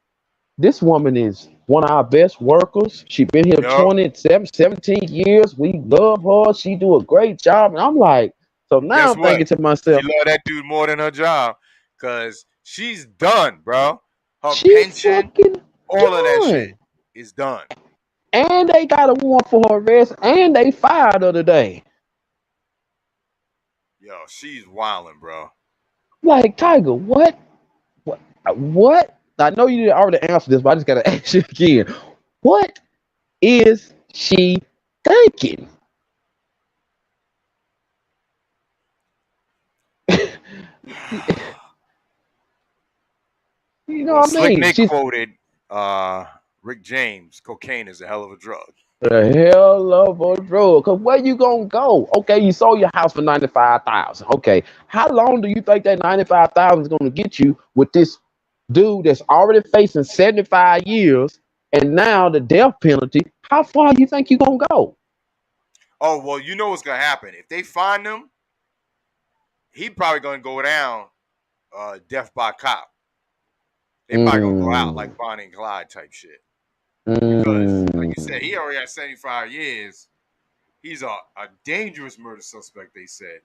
this woman is one of our best workers. She been here Yup. 17 years. We love her. She do a great job. And I'm like, so now Guess I'm what? thinking to She myself, love that dude more than her job. Cause she's done, bro. Her she pension, fucking all of that shit done. is done. And they got a warrant for her arrest and they fired her today. Yo, she's wilding, bro. Like, Tiger, what? What? I know you already answered this, but I just gotta ask you again. What is she thinking? You know Well, what I Slick mean? Nick She's quoted Rick James, cocaine is a hell of a drug. the hell of a drug. Cause where you gonna go? Okay, you sold your house for 95,000. Okay, how long do you think that 95,000 is gonna get you with this dude that's already facing 75 years and now the death penalty? How far you think you gonna go? Oh, well, you know what's gonna happen. If they find him, he probably gonna go down death by cop. They probably gonna go out Mm, like Bonnie and Clyde type shit. Because, like you said, mm. he already had 75 years. He's a dangerous murder suspect, they said.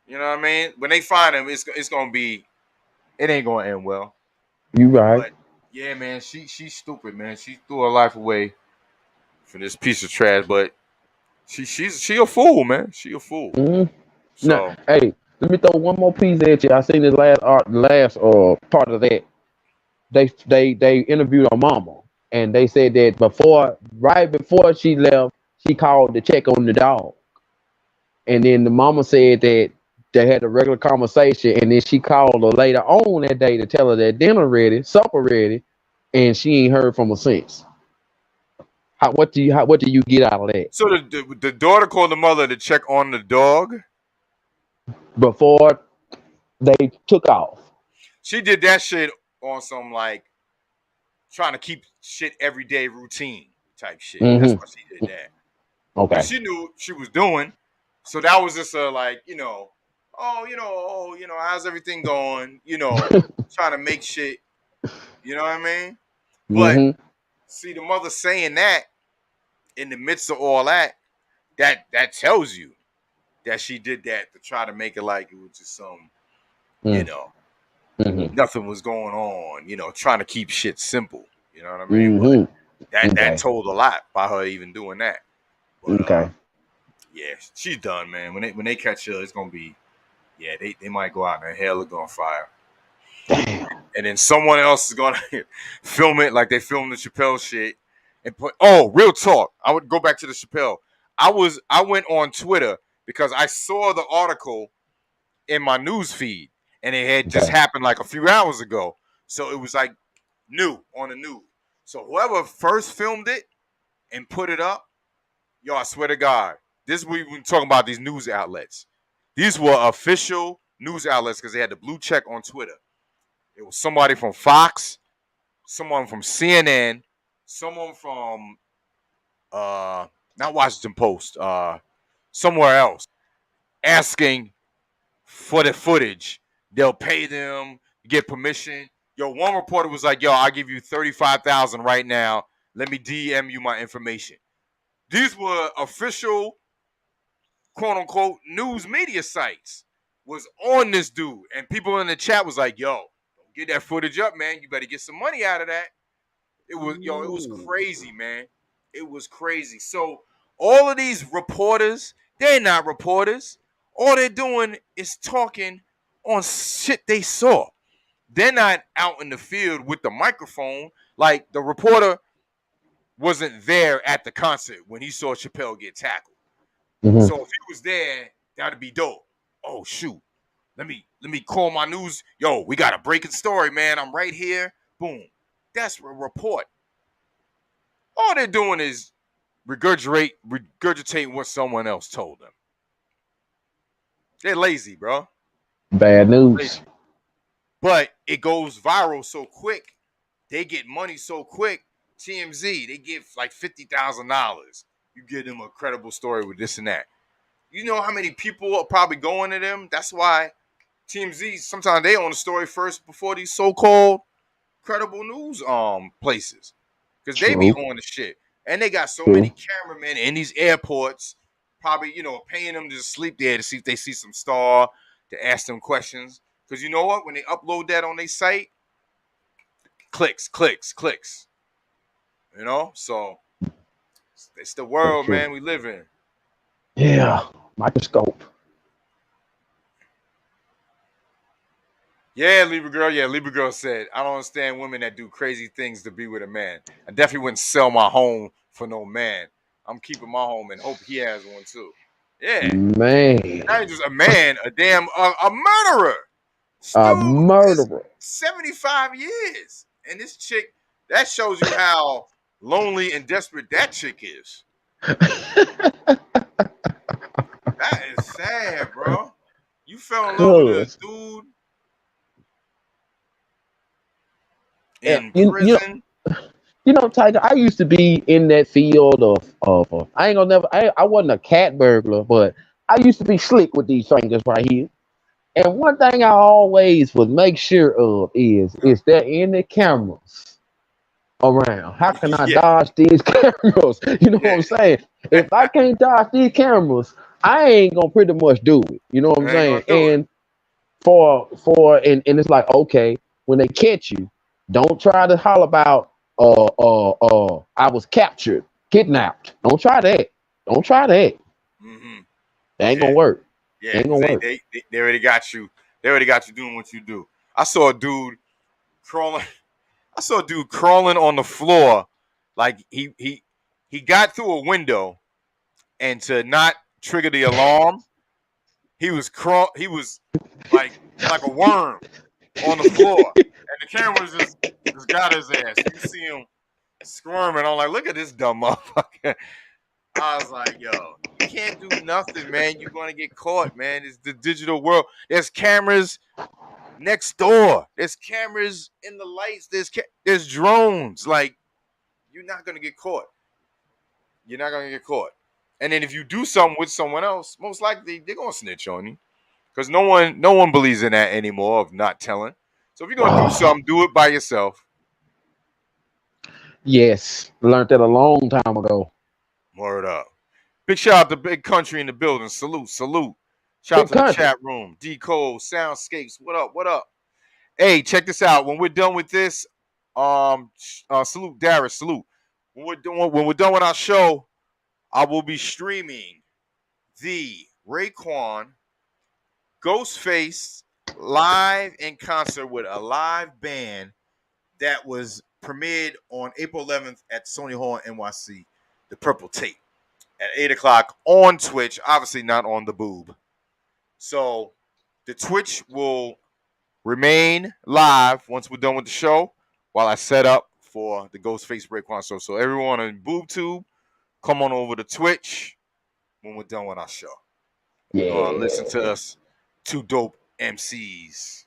You know what I mean? When they find him, it's gonna be, it ain't gonna end well. You right. But yeah, man, she's stupid, man. She threw her life away for this piece of trash. But she a fool, man. She a fool. Mm, Now, So hey, let me throw one more piece at you. I seen this last part of that. They interviewed her mama, and they said that right before she left, she called to check on the dog, and then the mama said that they had a regular conversation, and then she called her later on that day to tell her that dinner ready, supper ready, and she ain't heard from her since. What do you get out of that? so the daughter called the mother to check on the dog. Before they took off. She did that shit on some like trying to keep shit everyday routine type shit. That's Mm-hmm. why she did that. But Okay. she knew what she was doing. So that was just like, how's everything going? Trying to make shit, you know what I mean? But Mm-hmm. see, the mother saying that in the midst of all that, that tells you that she did that to try to make it like it was just some, Mm-hmm. nothing was going on, trying to keep shit simple. You know what I mean? But Mm-hmm. that Okay. told a lot by her even doing that. But Okay. yeah, she's done, man. When they catch her, it's gonna be, yeah, they might go out and her hair look on fire. Damn. And then someone else is gonna film it like they filmed the Chappelle shit and put. Oh, real talk. I would go back to the Chappelle. I went on Twitter because I saw the article in my news feed and it had just Okay. happened like a few hours ago. So it was like new on the news. So whoever first filmed it and put it up, yo, I swear to God, this we've been talking about these news outlets. These were official news outlets because they had the blue check on Twitter. It was somebody from Fox, someone from CNN, someone from not Washington Post, somewhere else, asking for the footage. They'll pay them, get permission. Yo, one reporter was like, yo, I'll give you $35,000 right now. Let me DM you my information. These were official, quote unquote, news media sites was on this dude. And people in the chat was like, yo, don't get that footage up, man. You better get some money out of that. It was crazy, man. It was crazy. So all of these reporters, they're not reporters. All they're doing is talking on shit they saw. They're not out in the field with the microphone. Like the reporter wasn't there at the concert when he saw Chappelle get tackled. Mm-hmm. So if he was there, that'd be dope. Oh shoot. Let me call my news. Yo, we got a breaking story, man. I'm right here. Boom. That's a report. All they're doing is regurgitating what someone else told them. They're lazy, bro. Bad news. Lazy. But it goes viral so quick. They get money so quick. TMZ, they give like $50,000. You give them a credible story with this and that. You know how many people are probably going to them? That's why TMZ, sometimes they own the story first before these so-called credible news places. Because they be True. on the shit. And they got so many True. cameramen in these airports, probably, paying them to sleep there to see if they see some star, to ask them questions. Because you know what? When they upload that on their site, clicks, clicks, clicks. So it's the That's world, true. man, we live in. Yeah. Microscope. Yeah, Libra girl. Yeah, Libra girl said, I don't understand women that do crazy things to be with a man. I definitely wouldn't sell my home for no man. I'm keeping my home and hope he has one too. Yeah. Man. Not just a man, a damn a murderer. A Stu is murderer. 75 years. And this chick, that shows you how lonely and desperate that chick is. That is sad, bro. You fell in love with a Cuz. dude Yeah, in prison. Tiger, I used to be in that field of I ain't gonna never I wasn't a cat burglar, but I used to be slick with these fingers right here. And one thing I always would make sure of is there any cameras around? How can I Yeah, dodge these cameras? You know what yeah. I'm saying? If I can't dodge these cameras, I ain't gonna pretty much do it. You know what I'm I ain't saying? gonna do it. And and it's like, okay, when they catch you, don't try to holler about I was captured, kidnapped. Don't try that. Don't try that. Mm-hmm. That ain't Yeah, gonna work. Yeah, Ain't because gonna work. they already got you. They already got you doing what you do. I saw a dude crawling. I saw a dude crawling on the floor, like he got through a window, and to not trigger the alarm, he was like a worm on the floor, and the cameras just got his ass. You see him squirming. I'm like, look at this dumb motherfucker. I was like, yo, you can't do nothing, man. You're gonna get caught, man. It's the digital world. There's cameras next door. There's cameras in the lights. There's drones. Like, you're not gonna get caught. You're not gonna get caught. And then if you do something with someone else, most likely they're gonna snitch on you. Because no one believes in that anymore of not telling. So if you're gonna do something, do it by yourself. Yes, learned that a long time ago. Word up. Big shout out to Big Country in the building. Salute, salute. Shout out Big to the country. chat room. D Code, Soundscapes. What up? What up? Hey, check this out. When we're done with this, salute Darius, salute. When we're done with our show, I will be streaming the Raekwon Ghostface live in concert with a live band that was premiered on April 11th at Sony Hall in NYC, the Purple Tape, at 8 o'clock on Twitch, obviously not on the boob. So the Twitch will remain live once we're done with the show while I set up for the Ghostface Raekwon show. So everyone on BoobTube, come on over to Twitch when we're done with our show. We're going to listen to us two dope MCs.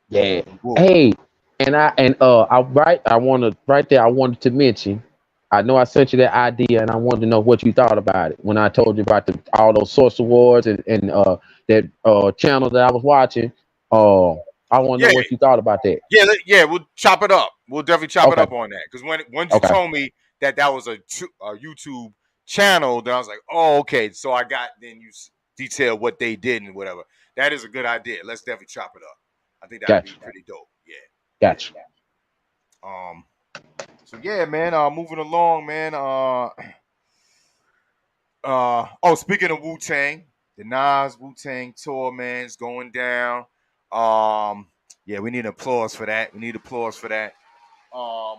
Yeah. Woo. Hey, I wanted right there. I wanted to mention. I know I sent you that idea, and I wanted to know what you thought about it when I told you about all those Source Awards and that channel that I was watching. I want to know what you thought about that. Yeah, we'll chop it up. We'll definitely chop it up on that. Because once you told me that was a YouTube channel, then I was like, oh, okay. So then you detail what they did and whatever. That is a good idea. Let's definitely chop it up. I think that'd be pretty dope. Yeah. Gotcha. So yeah, man. Moving along, man. Speaking of Wu-Tang, the Nas Wu-Tang tour, man, is going down. Yeah, we need applause for that. I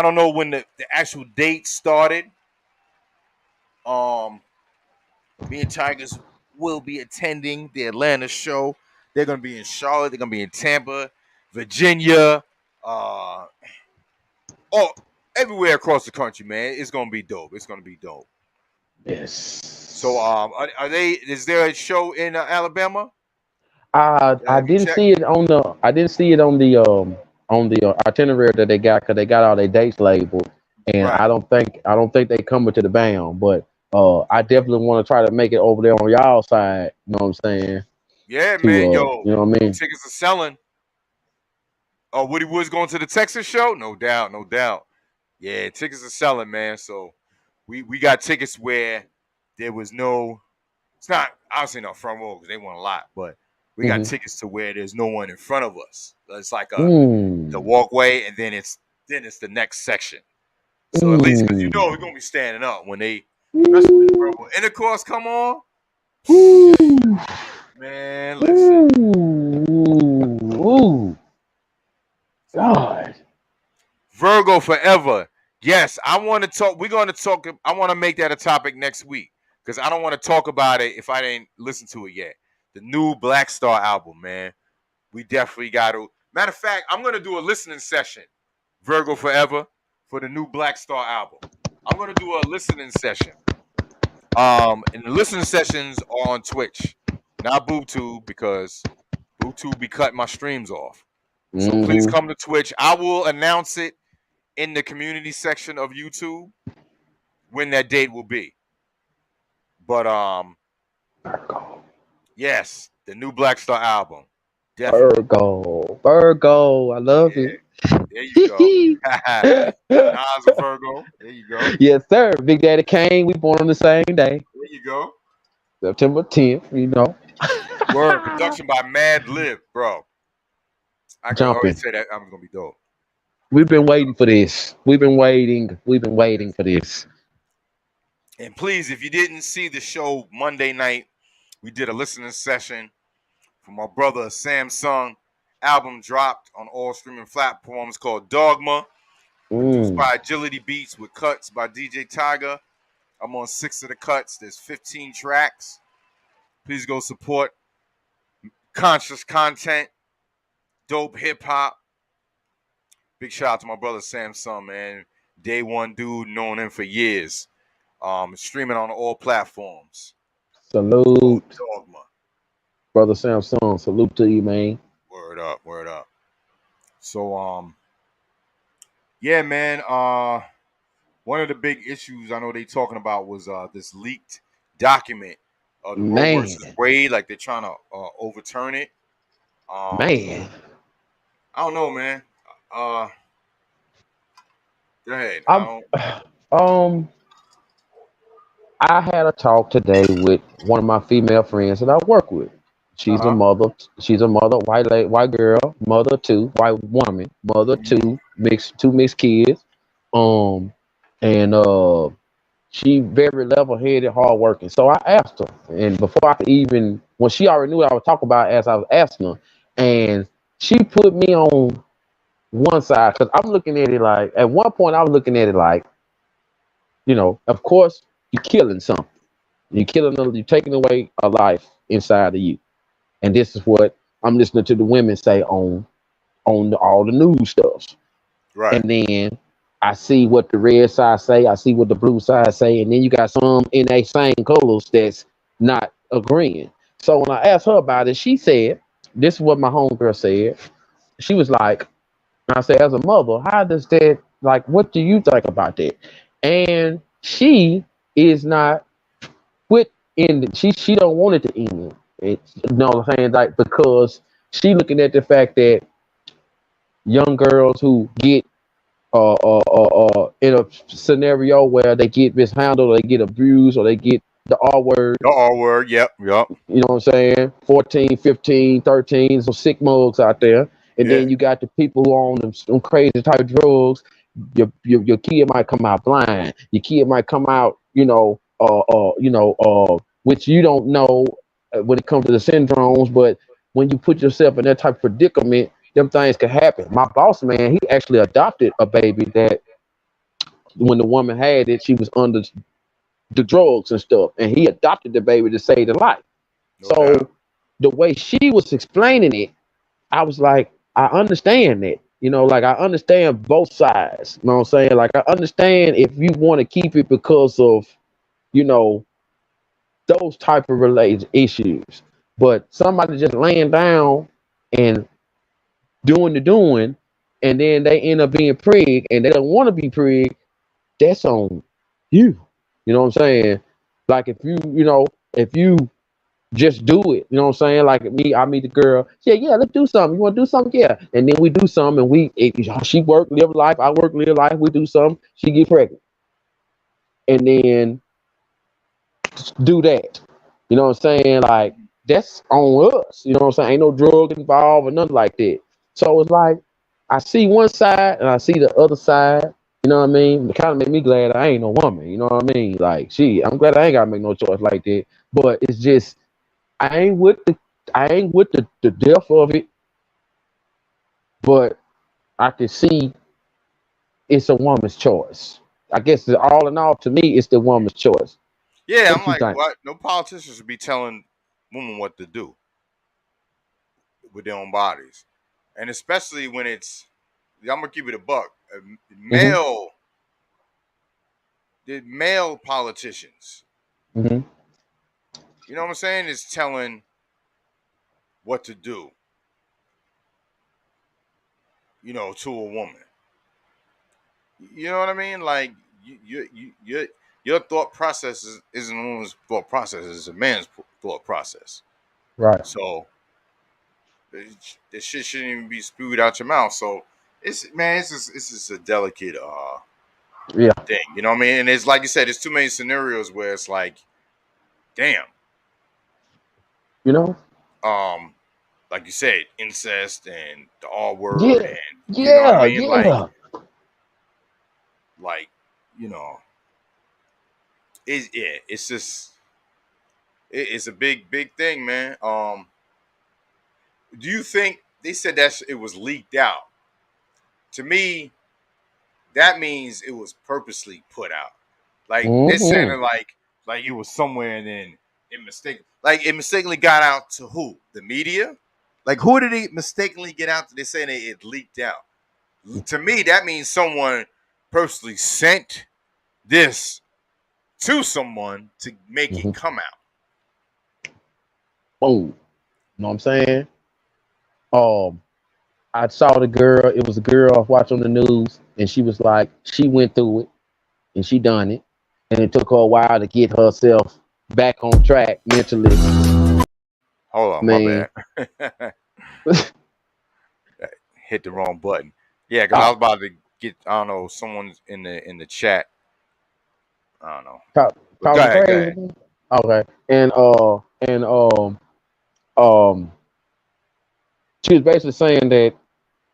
don't know when the actual date started. Me and Tigers will be attending the Atlanta show. They're gonna be in Charlotte. They're gonna be in Tampa, Virginia. Everywhere across the country, man. It's gonna be dope. Yes. So, is there a show in Alabama? I didn't see it on the. I didn't see it on the itinerary that they got because they got all their dates labeled, and I don't think they coming to the bound. But I definitely want to try to make it over there on y'all side. You know what I'm saying? Yeah, man. Yo, you know what I mean? Tickets are selling. Oh, Woody Woods going to the Texas show? No doubt. Yeah, tickets are selling, man. So we got tickets where there was no. It's not obviously not front row because they want a lot, but we got tickets to where there's no one in front of us. It's like the walkway, and then it's the next section. So at least because we're gonna be standing up when they especially the front row. Intercourse, come on, man. Listen, God, Virgo forever. Yes, I want to talk. We're going to talk. I want to make that a topic next week because I don't want to talk about it if I didn't listen to it yet. The new Black Star album, man. We definitely got to. Matter of fact, I'm going to do a listening session, Virgo Forever, for the new Black Star album. I'm going to do a listening session. And the listening sessions are on Twitch, not BoobTube, because BoobTube be cutting my streams off. So please come to Twitch. I will announce it in the community section of YouTube when that date will be. But yes, the new Black Star album. Definitely. Virgo, I love it. There you go. Nas a Virgo. There you go. Yes, sir. Big Daddy Kane, we born on the same day. There you go. September 10th, you know. Word. Production by Mad Lib, bro. I can already say that album's gonna be dope. We've been waiting for this. We've been waiting for this. And please, if you didn't see the show Monday night We did a listening session for my brother Samsung. Album dropped on all streaming platforms called Dogma. Produced by Agility Beats with cuts by DJ Tiger. I'm on 6 of the cuts. There's 15 tracks. Please go support conscious content, dope hip hop. Big shout out to my brother Samsung, man. Day one dude, known him for years. Streaming on all platforms. Salute, Dogma. brother Samsung. Salute to you, man. Word up, word up. So yeah, man. One of the big issues I know they talking about was this leaked document of the Roe Man, versus Wade. Like they're trying to overturn it. man. I don't know, man. Go ahead. I I'm don't. um I had a talk today with one of my female friends that I work with. Uh She's a huh. mother. She's a mother, white girl, mother two, white woman, mother two mixed kids. Um, and she very level headed, hard working. So I asked her, and before I could even, when she already knew what I was talking about, as I was asking her, and she put me on one side because I'm looking at it like, at one point I was looking at it like, of course you're killing something. You're taking away a life inside of you. And this is what I'm listening to the women say on all the news stuff. Right. And then I see what the red side say, I see what the blue side say, and then you got some in a same colors that's not agreeing. So when I asked her about it, she said, this is what my homegirl said. She was like, I said, as a mother, how does that, like, what do you think about that? And she is not quit ending. She don't want it to end. You know what I'm saying? Like, because she looking at the fact that young girls who get in a scenario where they get mishandled, or they get abused, or they get the R word, The R word. Yep. Yep. you know what I'm saying? 14, 15, 13, some sick mugs out there. And Yeah. then you got the people who on them crazy type of drugs. Your kid might come out blind. Your kid might come out, which you don't know when it comes to the syndromes. But when you put yourself in that type of predicament, them things can happen. My boss man, he actually adopted a baby that when the woman had it, she was under the drugs and stuff, and he adopted the baby to save the life. No So doubt. the way she was explaining it, I was like, I understand that. Like I understand both sides. You know what I'm saying? Like I understand if you want to keep it because of, you know, those type of related issues. But somebody just laying down and doing the doing, and then they end up being prig and they don't want to be prig, that's on you. You know what I'm saying? Like if you just do it. You know what I'm saying? Like me, I meet the girl. Yeah, let's do something. You want to do something? Yeah. And then we do something, and she work, live life. I work, live life. We do something. She get pregnant, and then do that. You know what I'm saying? Like that's on us. You know what I'm saying? Ain't no drug involved or nothing like that. So it's like I see one side and I see the other side. You know what I mean? It kind of made me glad I ain't no woman. You know what I mean? Like, I'm glad I ain't gotta make no choice like that. But it's just I ain't with the depth of it, but I can see it's a woman's choice. I guess all in all, to me, it's the woman's choice. Yeah. I'm What you like, think? what? No politician should be telling women what to do with their own bodies, and especially when it's. I'm gonna keep it a buck. Hmm. Male politicians. Hmm. You know what I'm saying? Is telling what to do. To a woman. You know what I mean? Like your thought process isn't a woman's thought process; it's a man's thought process. Right. So this shit shouldn't even be spewed out your mouth. So it's just a delicate Yeah. thing. You know what I mean? And it's like you said, there's too many scenarios where it's like, damn, You know. um, like you said, incest and the R word, Yeah. and you know what I Yeah. mean, Yeah. like you know, it's just It's a big thing, man. Do you think they said that it was leaked out? To me, that means it was purposely put out. Like they're saying it like it was somewhere and then it mistakenly got out to who? The media? Like who did it mistakenly get out to? They're saying it leaked out. To me, that means someone personally sent this to someone to make it come out. Boom. You know what I'm saying? I saw the girl. It was a girl I watched on the news, and she was like, she went through it, and she done it, and it took her a while to get herself back on track mentally. Hold on, my bad. Hit the wrong button. Yeah, because I was about to get, I don't know, someone's in the chat. I don't know. Go Talking ahead, go crazy. ahead. Okay, and um, she was basically saying that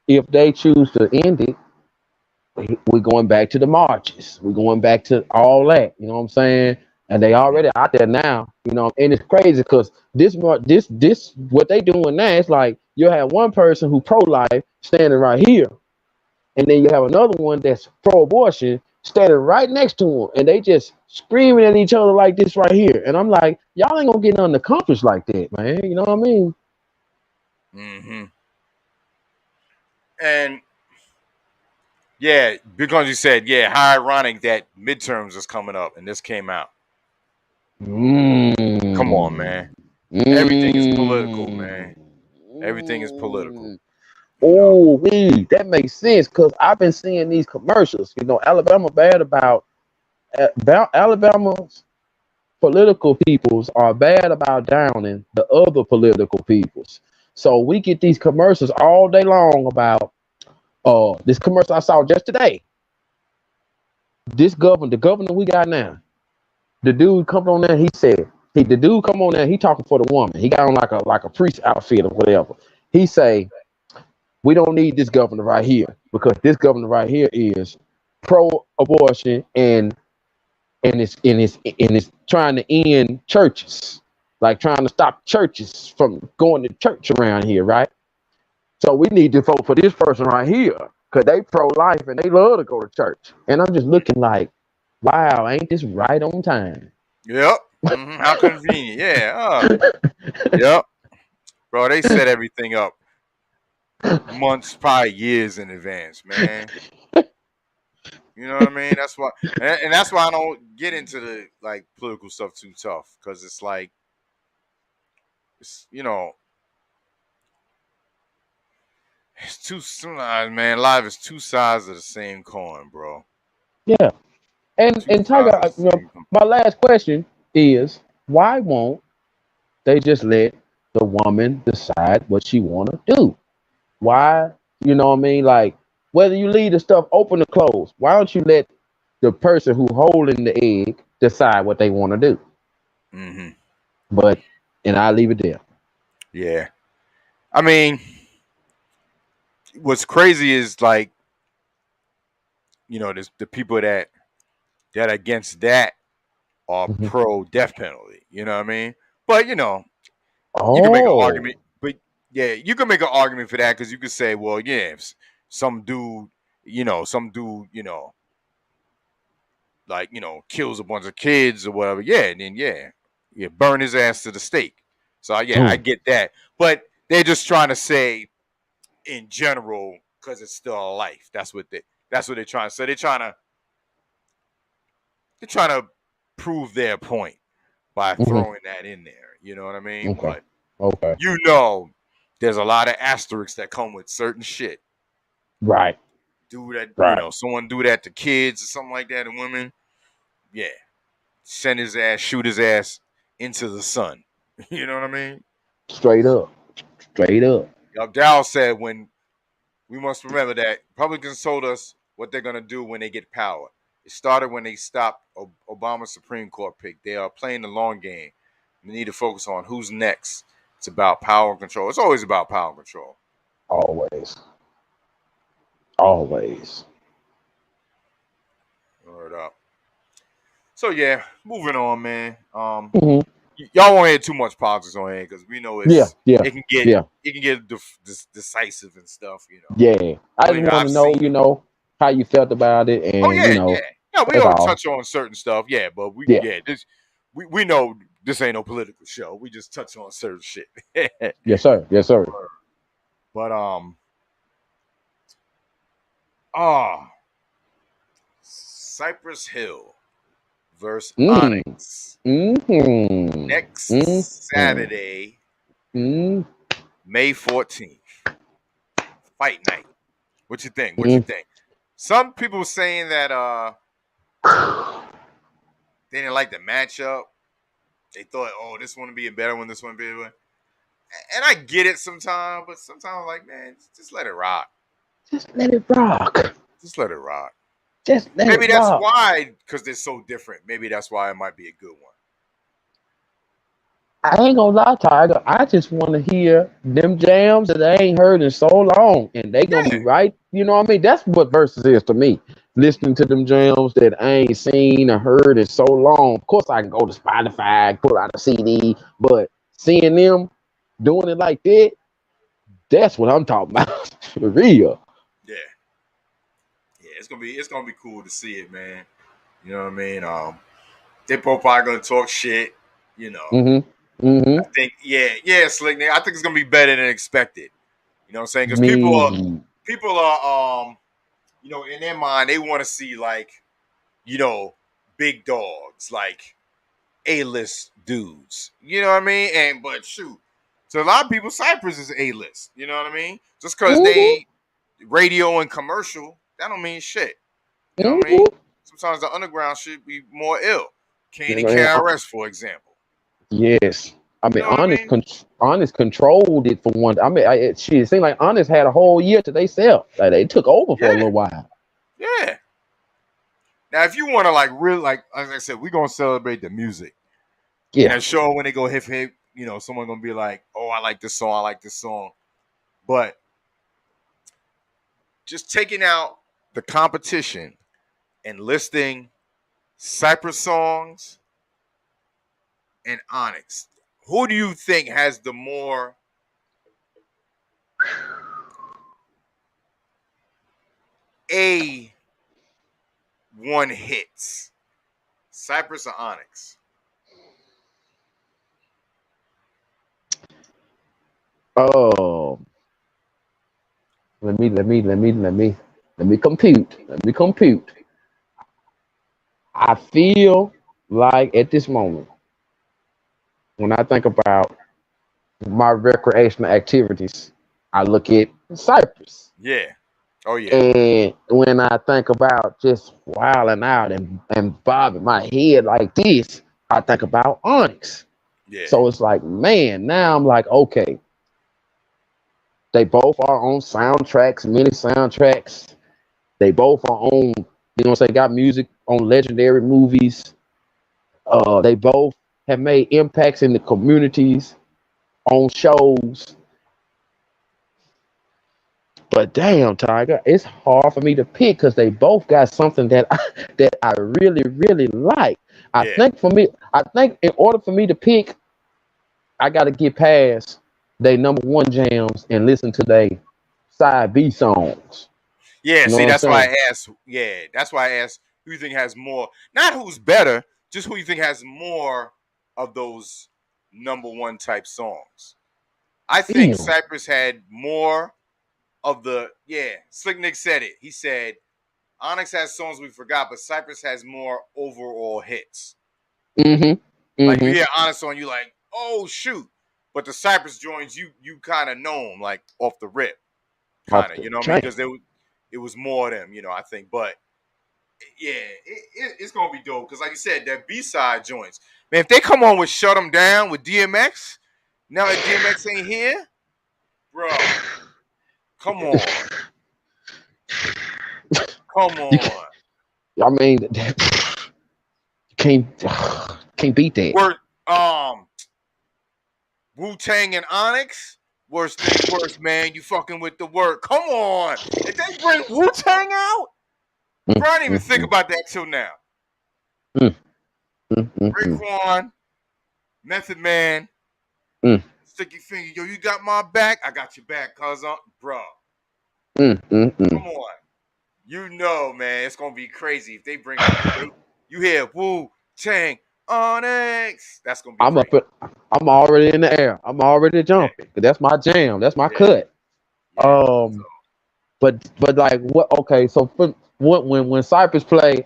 if they choose to end it, we're going back to the marches. We're going back to all that. You know what I'm saying? And they already out there now. You know, and it's crazy because this what they doing now. It's like you have one person who pro-life standing right here, and then you have another one that's pro-abortion standing right next to him, and they just screaming at each other like this right here. And I'm like, y'all ain't gonna get nothing accomplished like that, man. You know what I mean? Mm-hmm. And yeah, because you said, yeah, how ironic that midterms is coming up and this came out. Come on, man. Everything is political, man. Everything is political. You know. Oh, that makes sense because I've been seeing these commercials. You know, Alabama's political peoples are bad about downing the other political peoples. So we get these commercials all day long about this commercial I saw just today. The governor we got now, the dude come on there, the dude come on there, he talking for the woman. He got on like a priest outfit or whatever. He say, we don't need this governor right here because this governor right here is pro-abortion and it's trying to end churches, like trying to stop churches from going to church around here, right? So we need to vote for this person right here because they pro-life and they love to go to church. And I'm just looking like, wow, ain't this right on time? Yep. Mm-hmm. How convenient. Yeah. Yep. Bro, they set everything up months, probably years in advance, man. You know what I mean? That's why, and that's why I don't get into the like political stuff too tough because it's like, it's it's two sometimes, man. Life is two sides of the same coin, bro. Yeah. Two And sides Tiger, of the same coin. my last question is, why won't they just let the woman decide what she want to do? Why, you know what I mean? Like, whether you leave the stuff open or closed, why don't you let the person who holding the egg decide what they want to do? Mm-hmm. But, and I leave it there. Yeah. I mean, what's crazy is like, there's the people that against that are Mhm. pro death penalty. You know what I mean? But you can make an Oh. argument. But yeah, you can make an argument for that because you could say, well, yeah, if some dude, some dude, like kills a bunch of kids or whatever. Yeah, and then yeah, burn his ass to the stake. So yeah, I Mm. get that. But they're just trying to say in general because it's still a life. That's what they're trying to say. They're trying to prove their point by Hmm. throwing that in there. You know what I mean? Okay. But Okay. there's a lot of asterisks that come with certain shit. Right. Do that, Right. someone do that to kids or something like that and women, yeah. Send his ass, shoot his ass into the sun. You know what I mean? Straight up. Straight up. Dow said when we must remember that Republicans told us what they're gonna do when they get power. It started when they stopped Obama's Supreme Court pick. They are playing the long game. We need to focus on who's next. It's about power and control. It's always about power and control. Always. Always. Word up. So yeah, moving on, man. Hmm. y'all won't hear too much politics on here because we know Yeah, yeah, it can get yeah, decisive and stuff. yeah. I just want I've to know, seen. how you felt about it, Oh and yeah, yeah. No, we that's don't all. touch on certain stuff. Yeah, but Yeah, we know this ain't no political show. We just touch on certain shit. yes, sir, yes, sir. But ah, Cypress Hill versus Mm, Onyx mm-hmm, next Saturday, mm-hmm, May 14th, fight night. What you think? What you mm. think? Some people saying that they didn't like the matchup. They thought, oh, this one would be a better one, this one would be a better one. And I get it sometimes, but sometimes I'm like, man, just let it rock. Just let it rock. Just let it rock. Just let Maybe it that's rock. why, because they're so different. Maybe that's why it might be a good one. I ain't gonna lie, Tiger. I just want to hear them jams that I ain't heard in so long, and they gonna be Yeah, right. You know what I mean? That's what verses is to me. Listening to them jams that I ain't seen or heard in so long. Of course, I can go to Spotify, pull out a CD, but seeing them doing it like that, that's what I'm talking about. For real. yeah, yeah. It's gonna be cool to see it, man. You know what I mean? They both probably gonna talk shit. You know, Mm-hmm. I Mm-hmm. think, yeah, Slick Nick. I think it's gonna be better than expected. You know what I'm saying? Because Me. people are in their mind they want to see like you know big dogs like A-list dudes. You know what I mean? And but shoot, to a lot of people, Cypress is A-list. You know what I mean? Just because Mm-hmm. they radio and commercial, that don't mean shit. You know what I mean? Mm-hmm. Sometimes the underground should be more ill. Kane and Man, KRS, for example. yes. I You mean, know what I mean? Honest controlled it for one. I mean, it seemed like Honest had a whole year to themselves. Like they took over for a Yeah, little while. yeah. Now, if you want to like really like I said, we're gonna celebrate the music. And Yeah. I'm sure when they go hip hip, someone gonna be like, "Oh, I like this song. I like this song." But just taking out the competition and listing Cypress songs and Onyx, who do you think has the more A1 hits? Cypress or Onyx? Oh, let me compute. Let me compute. I feel like at this moment, when I think about my recreational activities, I look at Cypress. Yeah. Oh yeah. And when I think about just wilding out and bobbing my head like this, I think about Onyx. Yeah. So it's like, man, now I'm like, okay, they both are on soundtracks, many soundtracks. They both are on, got music on legendary movies. They both have made impacts in the communities on shows. But damn, Tiger, it's hard for me to pick because they both got something that I really, really like. Yeah. I think in order for me to pick, I got to get past they number one jams and listen to they side B songs. Yeah. You know See, what I'm that's why saying? I asked. Yeah, that's why I asked who you think has more. Not who's better, just who you think has more of those number one type songs. I think Damn. Cypress had more of the Slick Nick said it. He said Onyx has songs we forgot, but Cypress has more overall hits. Mm-hmm. Like you Mm-hmm. hear Onyx on, you like, oh shoot. But the Cypress joints, you kind of know them like off the rip, kind Off of. the You know what I mean? chain. Because it was more of them. I think. But yeah, it's gonna be dope. Because like you said, that B side joints, man. If they come on with "Shut 'Em Down" with DMX, now that DMX ain't here, bro, come on, come You on. I mean, can't can't beat that. Word, Wu-Tang and Onyx. Worst things worst, man. You fucking with the word. Come on. If they bring Wu-Tang out, Mm, bro, I didn't even mm, think mm, about that till now. mm, mm, mm, mm. Raekwon, Method Man, Mm, sticky finger, yo, you got my back, I got your back, cuz bro. mm. Come on. You know, man, it's gonna be crazy if they bring out you hear Wutang Onyx. That's gonna be I'm crazy. up. I'm already in the air. I'm already Yeah, jumping. 'Cause that's my jam. That's my yeah, cut. yeah. So Um, but like what? Okay, so for, what when Cypress play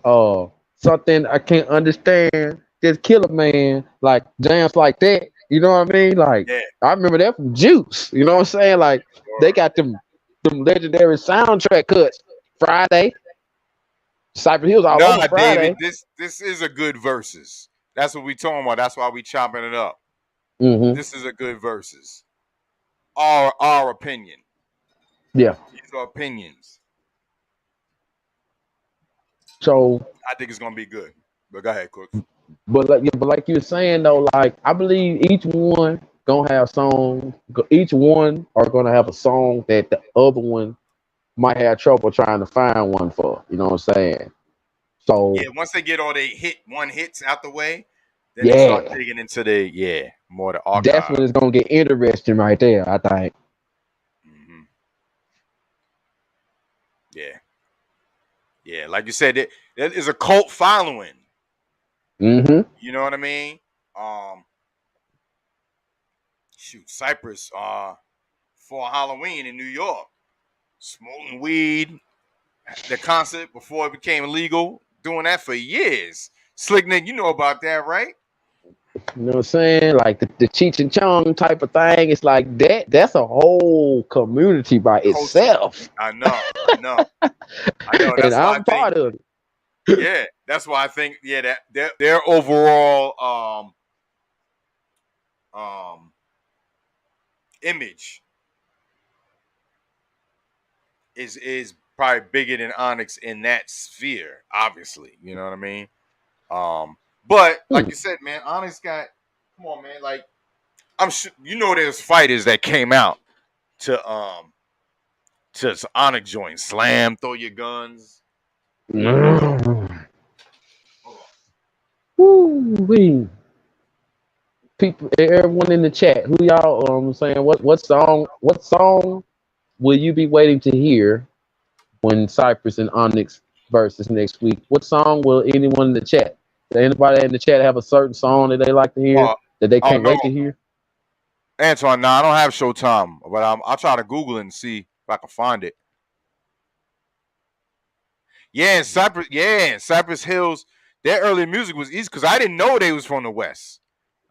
something I can't understand, just Killer Man, like jams like that. You know what I mean? Like yeah, I remember that from Juice. You know what I'm saying? Like they sure. got them legendary soundtrack cuts. Friday, Cypress Hill's all over Nah, David, Friday. this is a good versus. That's what we talking about. That's why we chopping it up. Hmm. This is a good versus. Our opinion. Yeah. These are opinions. So, I think it's gonna be good. But go ahead, Cooks. but like, yeah, but like you're saying though, like I believe each one gonna have songs. Each one are gonna have a song that the other one might have trouble trying to find one for. You know what I'm saying? Yeah, So once they get all they hits out the way, then they start yeah, digging into the more the that's archive. when it's gonna get interesting right there. I think. Hmm. Yeah, yeah. Like you said, there is a cult following. Hmm. You know what I mean? Um, shoot, Cypress. For Halloween in New York, smoking weed. The concert before it became illegal, doing that for years. Slick Nick, you know about that, right? You know what I'm saying? Like the Cheech and Chong type of thing. It's like that. That's a whole community by Culture. itself, I know, I know, I know. and That's why I I'm think, part of it. yeah, that's why I think, yeah, that their overall um image is probably bigger than Onyx in that sphere, obviously. You know what I mean? But like Hmm. you said, man, Onyx got come on, man, like I'm sure you know there's fighters that came out to Onyx joint, slam, throw your guns. You know, hold on. Woo-wee. People, everyone in the chat, who y'all saying what song will you be waiting to hear when Cypress and Onyx versus next week? What song will anyone in the chat? Does anybody in the chat have a certain song that they like to hear Oh, that they oh can't no, wait to hear? Antoine. No, I don't have Showtime, but I'll try to Google it and see if I can find it. Yeah, and Cypress. Yeah, and Cypress Hills. Their early music was East because I didn't know they was from the West.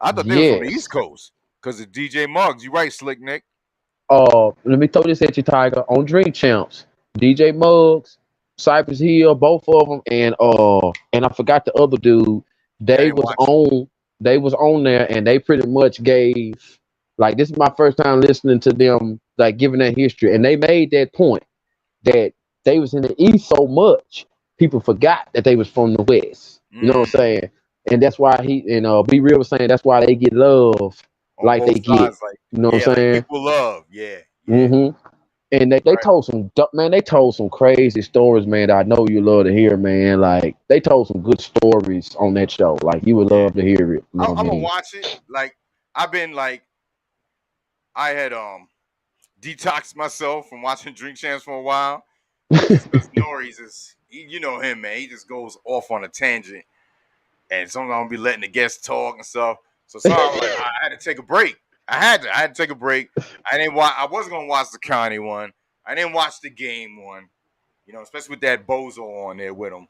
I thought they was from the East Yes. Coast because of DJ Muggs. You right, Slick Nick. Let me throw this at you, Tiger. On Drink Champs, DJ Muggs, Cypress Hill, both of them, and I forgot the other dude. Yeah, I They didn't was watch. on, they was on there, and they pretty much gave, like, this is my first time listening to them, like giving that history, and they made that point that they was in the East so much, people forgot that they was from the West. You know what I'm Mm, saying? And that's why he and Be Real was saying that's why they get love on like both they get. sides, like You know what yeah, I'm like saying? equal love. Yeah, yeah. Hmm. And they Right. told man, they told some crazy stories, man, that I know you love to hear, man. Like they told some good stories on that show. Like you would Yeah, love to hear it. You know what I I'm gonna mean? watch it. Like I've been like I had detoxed myself from watching Drink Champs for a while. Just because Nori's you know him, man. He just goes off on a tangent, and sometimes I'll be letting the guests talk and stuff. So sorry, I'm like, I had to take a break. I had to take a break. I didn't watch. I wasn't gonna watch the Connie one. I didn't watch the game one. You know, especially with that bozo on there with him.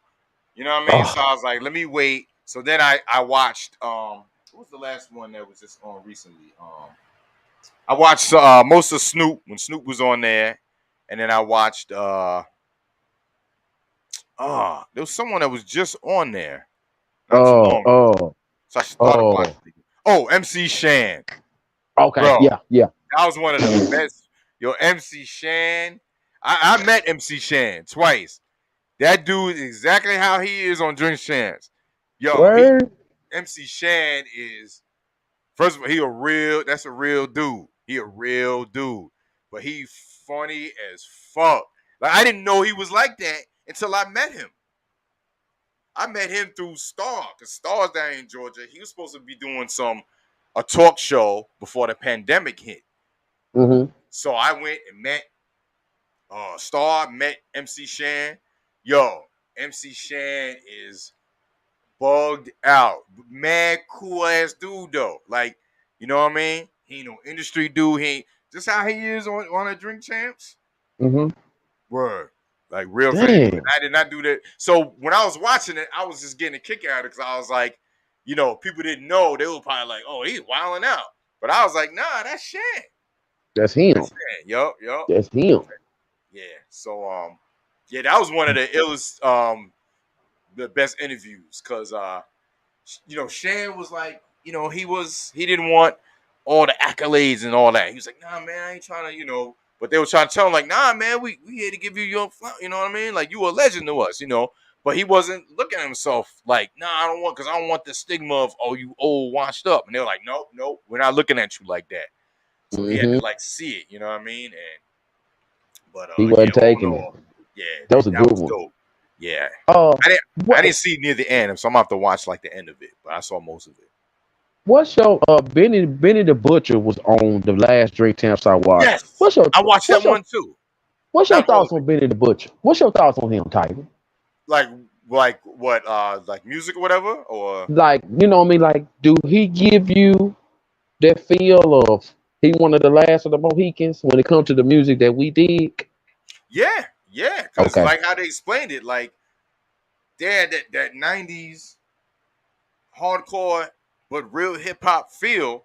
You know what I mean? So Oh, I was like, let me wait. So then I watched what was the last one that was just on recently? I watched most of Snoop when Snoop was on there, and then I watched there was someone that was just on there not too oh, long ago. oh, So I started oh. watching it. Oh, MC Shan. Okay, Bro, yeah, yeah. that was one of the best. Yo, MC Shan. I met MC Shan twice. That dude is exactly how he is on Drink Chance. Yo, Word. MC Shan is first of all, he a real that's a real dude. He a real dude. But he funny as fuck. Like I didn't know he was like that until I met him. I met him through Star, because Star's down in Georgia. He was supposed to be doing some. a talk show before the pandemic hit. Mm-hmm. So I went and met Star, met MC Shan. Yo, MC Shan is bugged out. Mad cool ass dude though. Like, you know what I mean? He ain't no industry dude. He ain't just how he is on a Drink Champs. Mm-hmm. Word. Like real friendly dude. Damn. I did not do that. So when I was watching it, I was just getting a kick out of it because I was like, you know, people didn't know. They were probably like, oh, he's wilding out. But I was like, nah, that's Shan. That's him. That's Shan. Yup. That's him. Yeah. So yeah, that was one of the illest the best interviews because you know, Shan was like, you know, he didn't want all the accolades and all that. He was like, nah, man, I ain't trying to, you know. But they were trying to tell him, like, nah, man, we here to give you your, you know what I mean? Like, you a legend to us, you know. But he wasn't looking at himself like, nah, because I don't want the stigma of, oh, you old, washed up. And they were like, nope, we're not looking at you like that. So he had to, like, see it, you know what I mean? But he yeah, wasn't all in taking it. all, yeah, That was a good was one. dope. Yeah. Uh, I didn't see near the end, so I'm gonna have to watch like the end of it. But I saw most of it. what's your Benny the Butcher was on the last Drink Champs I watched. Yes, I watched that one too. What's your Not all thoughts of on Benny the Butcher? What's your thoughts on him, Tiger? like what? Like music or whatever, or Like, you know what I mean? Like, do he give you that feel of he one of the last of the Mohicans when it comes to the music that we dig? yeah, because Okay. like how they explained it, like they had that '90s hardcore but real hip hop feel,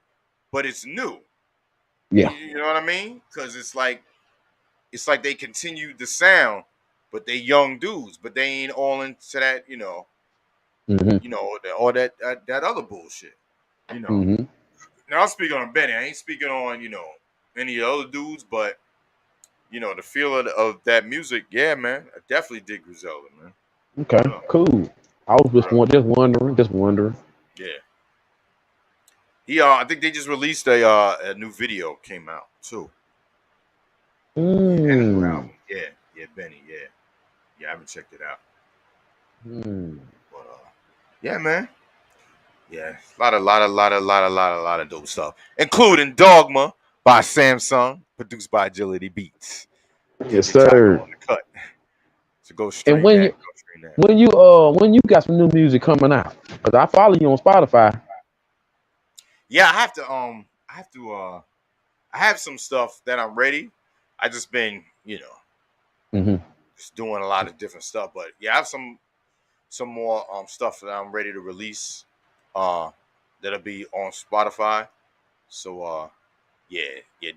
but it's new. Yeah. You know what I mean? Because it's like they continued the sound, but they young dudes, but they ain't all into that, Mm-hmm. all that other bullshit. You know. Mm-hmm. Now I'm speaking on Benny. I ain't speaking on any other dudes, but the feel of that music. Yeah, man, I definitely dig Griselda, man. Okay. Yeah. Cool. I was just wondering. Yeah. I think they just released a new video came out too. Yeah, and a new album. Yeah, Benny. Yeah, I haven't checked it out. But yeah, man. Yeah, lot of dope stuff, including Dogma by Samsung, produced by Agility Beats. Yes, DJ Tiger sir. on the cut. So go And stream that. Go stream that. when you got some new music coming out, because I follow you on Spotify. Yeah, I have some stuff that I'm ready. I just been, Mm-hmm. just doing a lot of different stuff. But yeah, I have some more stuff that I'm ready to release. That'll be on Spotify. So yeah,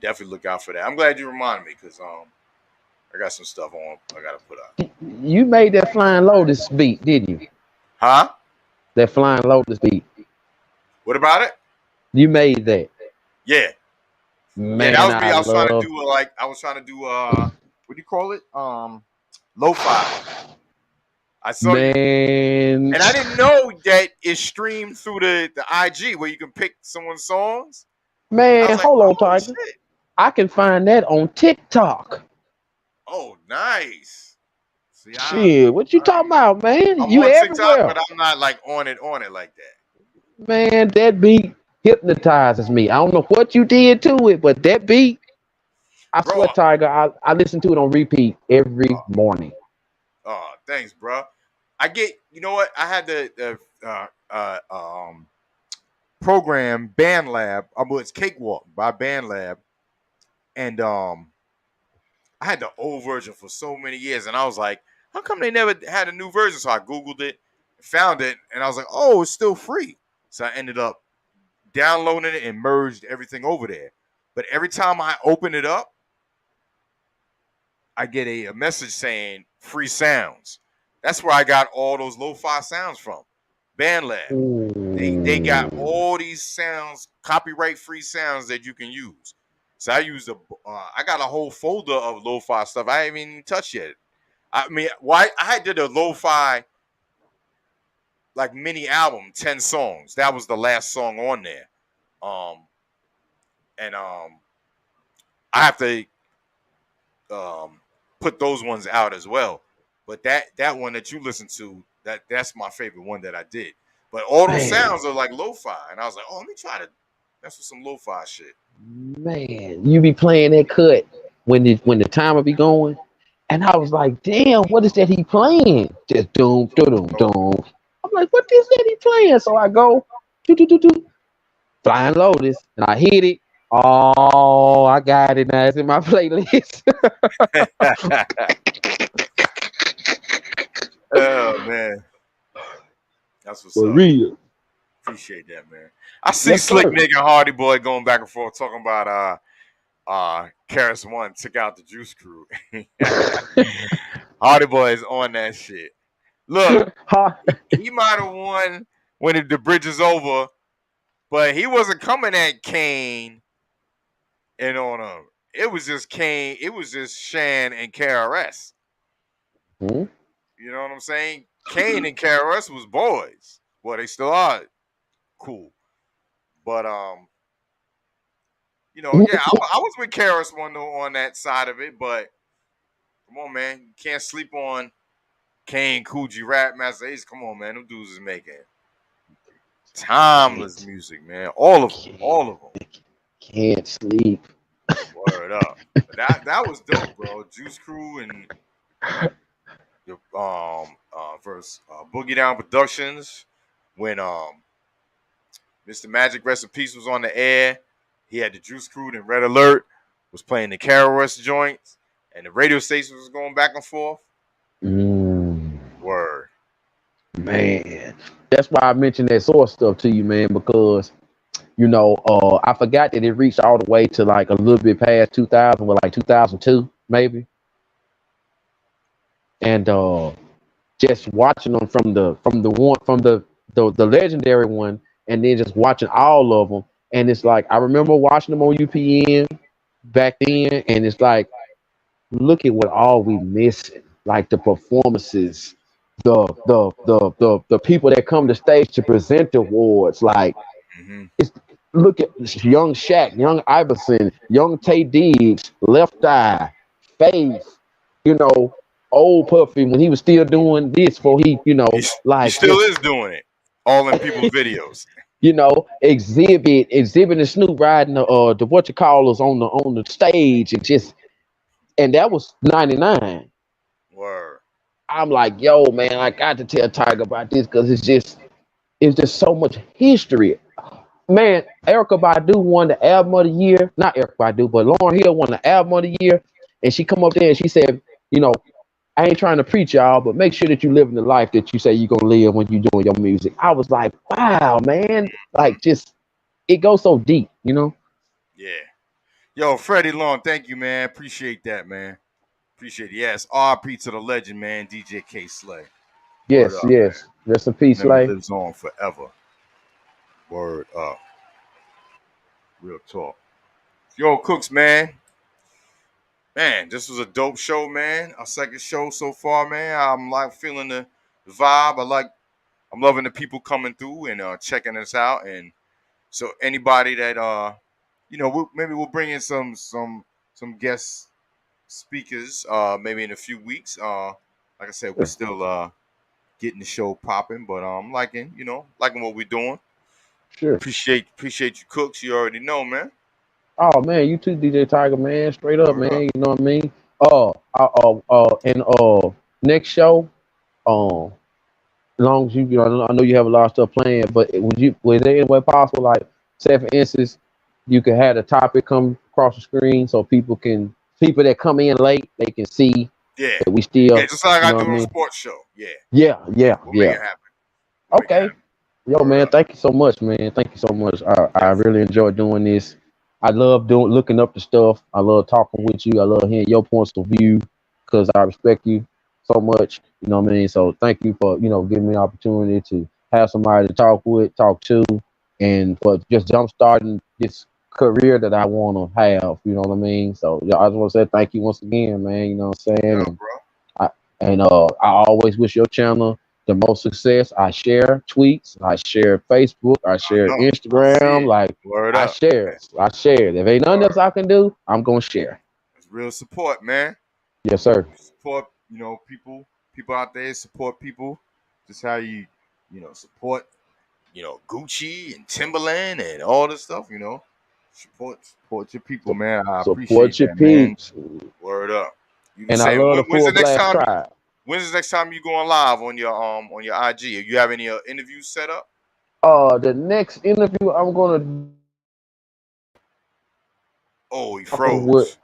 definitely look out for that. I'm glad you reminded me because I got some stuff on I gotta put out. You made that Flying Lotus beat, didn't you? Huh? That Flying Lotus beat. What about it? You made that. Yeah. Yeah, that Man, was me. I love. I was trying to do what do you call it? Lo-fi. I saw you, Man, and I didn't know that it streamed through the IG where you can pick someone's songs. I man, was like, hold on, oh Tiger. shit. I can find that on TikTok. Oh, nice. See, Shit, what you talking about, man? I'm You on TikTok, everywhere. but I'm not like on it like that. Man, that beat hypnotizes me. I don't know what you did to it, but that beat, I Bro, swear, Tiger, I listen to it on repeat every morning. oh, thanks, bro. You know what? I had the program Band Lab. It's Cakewalk by Band Lab, and I had the old version for so many years, and I was like, how come they never had a new version? So I Googled it, found it, and I was like, oh, it's still free. So I ended up downloading it and merged everything over there. But every time I open it up, I get a message saying free sounds. That's where I got all those lo-fi sounds from. BandLab. They got all these sounds, copyright free sounds that you can use. So I got a whole folder of lo-fi stuff I haven't even touched yet. I mean, I did a lo-fi like mini album, 10 songs. That was the last song on there. And I have to put those ones out as well. But that one that you listen to, that's my favorite one that I did. But all those sounds are like lo-fi, and I was like, oh, let me try to That's for some lo-fi shit. Man, you be playing that cut when the timer be going, and I was like, damn, what is that he playing? Just doom, doom, doom. I'm like, what is that he playing? So I go, do do do do, Flying Lotus, and I hit it. Oh, I got it now. It's in my playlist. Oh man, that's what's For up. real. Appreciate that, man. I see Yes, Slick sir. Nick and Hardy Boy going back and forth talking about Karis One took out the Juice Crew. Hardy Boy is on that shit. Look, Ha. he might have won when the bridge is over, but he wasn't coming at Kane and on him. It was just Kane. It was just Shan and KRS. Hmm? You know what I'm saying? Kane and KRS was boys. Well, they still are cool. But yeah, I was with KRS One though on that side of it. But come on, man, you can't sleep on Kane, Coogee, Rap Master Ace. Come on, man, them dudes is making timeless Can't, music, man. All of them, can't, all of them. can't sleep. Word up. That was dope, bro. Juice Crew and the verse Boogie Down Productions when Mr. Magic Rest in Peace was on the air. He had the Juice Crew and Red Alert was playing the KRS joints, and the radio station was going back and forth. Mm, Word. man, that's why I mentioned that source stuff to you, man, because I forgot that it reached all the way to like a little bit past 2000, well, like 2002, maybe. And just watching them from the legendary one, and then just watching all of them, and it's like I remember watching them on UPN back then, and it's like, look at what all we missing, like the performances, the people that come to stage to present the awards, like Mm-hmm. it's look at young Shaq, young Iverson, young Tay Diggs, Left Eye, Faith, you know, old Puffy when he was still doing this for He like still just is doing it. All in people's videos. exhibit and Snoop riding the what you call us on the stage and that was 99. Word. I'm like, yo, man, I got to tell Tiger about this because it's just so much history. Man, Erica Badu won the album of the year. Not Erica Badu, but Lauryn Hill won the album of the year. And she come up there and she said, I ain't trying to preach y'all, but make sure that you live in the life that you say you're gonna live when you're doing your music. I was like, wow, man. Mm-hmm. Like just it goes so deep. Yeah. Yo, Freddie Long, thank you, man. Appreciate that, man. Appreciate it. Yes, RP to the legend, man. DJ K Slay. Word Yes, up, man. yes. Rest in peace, Memory Slay. lives on forever. Word up. Real talk. Yo, Cooks, man. Man, this was a dope show, man. Our second show so far, man. I'm like feeling the vibe. I'm loving the people coming through and checking us out. And so anybody that maybe we'll bring in some guest speakers maybe in a few weeks. Like I said, we're Sure, still getting the show popping, but liking what we're doing. sure. Appreciate you, Cooks. You already know, man. Oh man, you too, DJ Tiger, man. Straight up, Word man. up. You know what I mean? And next show, um, as long as I know you have a lot of stuff planned, but was there any way possible, like, say for instance, you could have the topic come across the screen so people that come in late, they can see Yeah. that we Yeah, still, just like you I know do what I on a mean? sports show. Yeah. Yeah, Yeah. yeah, We'll make yeah. it happen. We'll make it Okay. happen. Yo, Word man, up. thank you so much, man. Thank you so much. I Yes. really enjoy doing this. I love looking up the stuff. I love talking with you. I love hearing your points of view because I respect you so much. You know what I mean? So thank you for, giving me the opportunity to have somebody to talk with, talk to, and for just jump starting this career that I want to have. You know what I mean? So yeah, I just want to say thank you once again, man. You know what I'm No saying? doubt, And bro. I I always wish your channel the most success. I share tweets, I share Facebook, I I share know. I see Instagram. it. Like Word I up. share it. I share it. If ain't nothing else Word. I can do, I'm gonna share. It's real support, man. Yes, sir. Support, people out there support people. Just how you support Gucci and Timberland and all this stuff. Support your people, man. I Support appreciate your that, man. peeps. Word up. You were And I saying love the when's Full the next Blast time? Tribe. When's the next time you going live on your IG? You have any interviews set up? The next interview I'm gonna Oh, he talking with froze.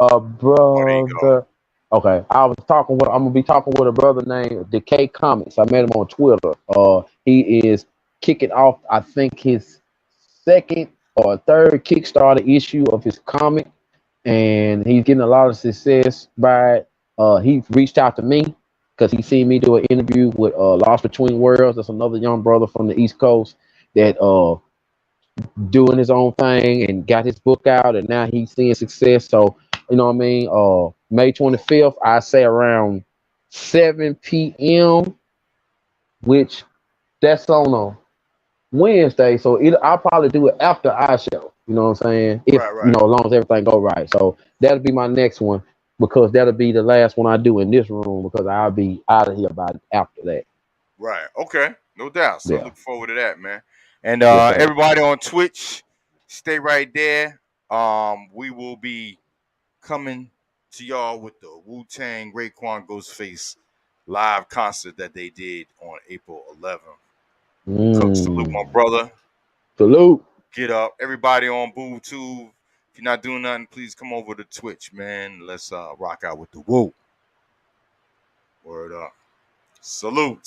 a Oh, there you go. brother. Okay, I'm gonna be talking with a brother named Decay Comics. I met him on Twitter. He is kicking off, I think, his second or third Kickstarter issue of his comic, and he's getting a lot of success by it. He reached out to me because he seen me do an interview with Lost Between Worlds. That's another young brother from the East Coast that doing his own thing and got his book out, and now he's seeing success. So, you know what I mean? May 25th, I say around 7 p.m., which that's on a Wednesday. So I'll probably do it after our show. You know what I'm saying? If Right. as long as everything go right. So that'll be my next one because that'll be the last one I do in this room because I'll be out of here by after that. Right. Okay. No doubt. So Yeah. look forward to that, man. And Yes, sir. everybody on Twitch, stay right there. We will be coming to y'all with the Wu-Tang Raekwon Ghostface live concert that they did on April 11th. Cook, salute my brother. Salute. Get up. Everybody on Boo too. If you're not doing nothing, please come over to Twitch, man. Let's rock out with the Woo. Word up. Salute.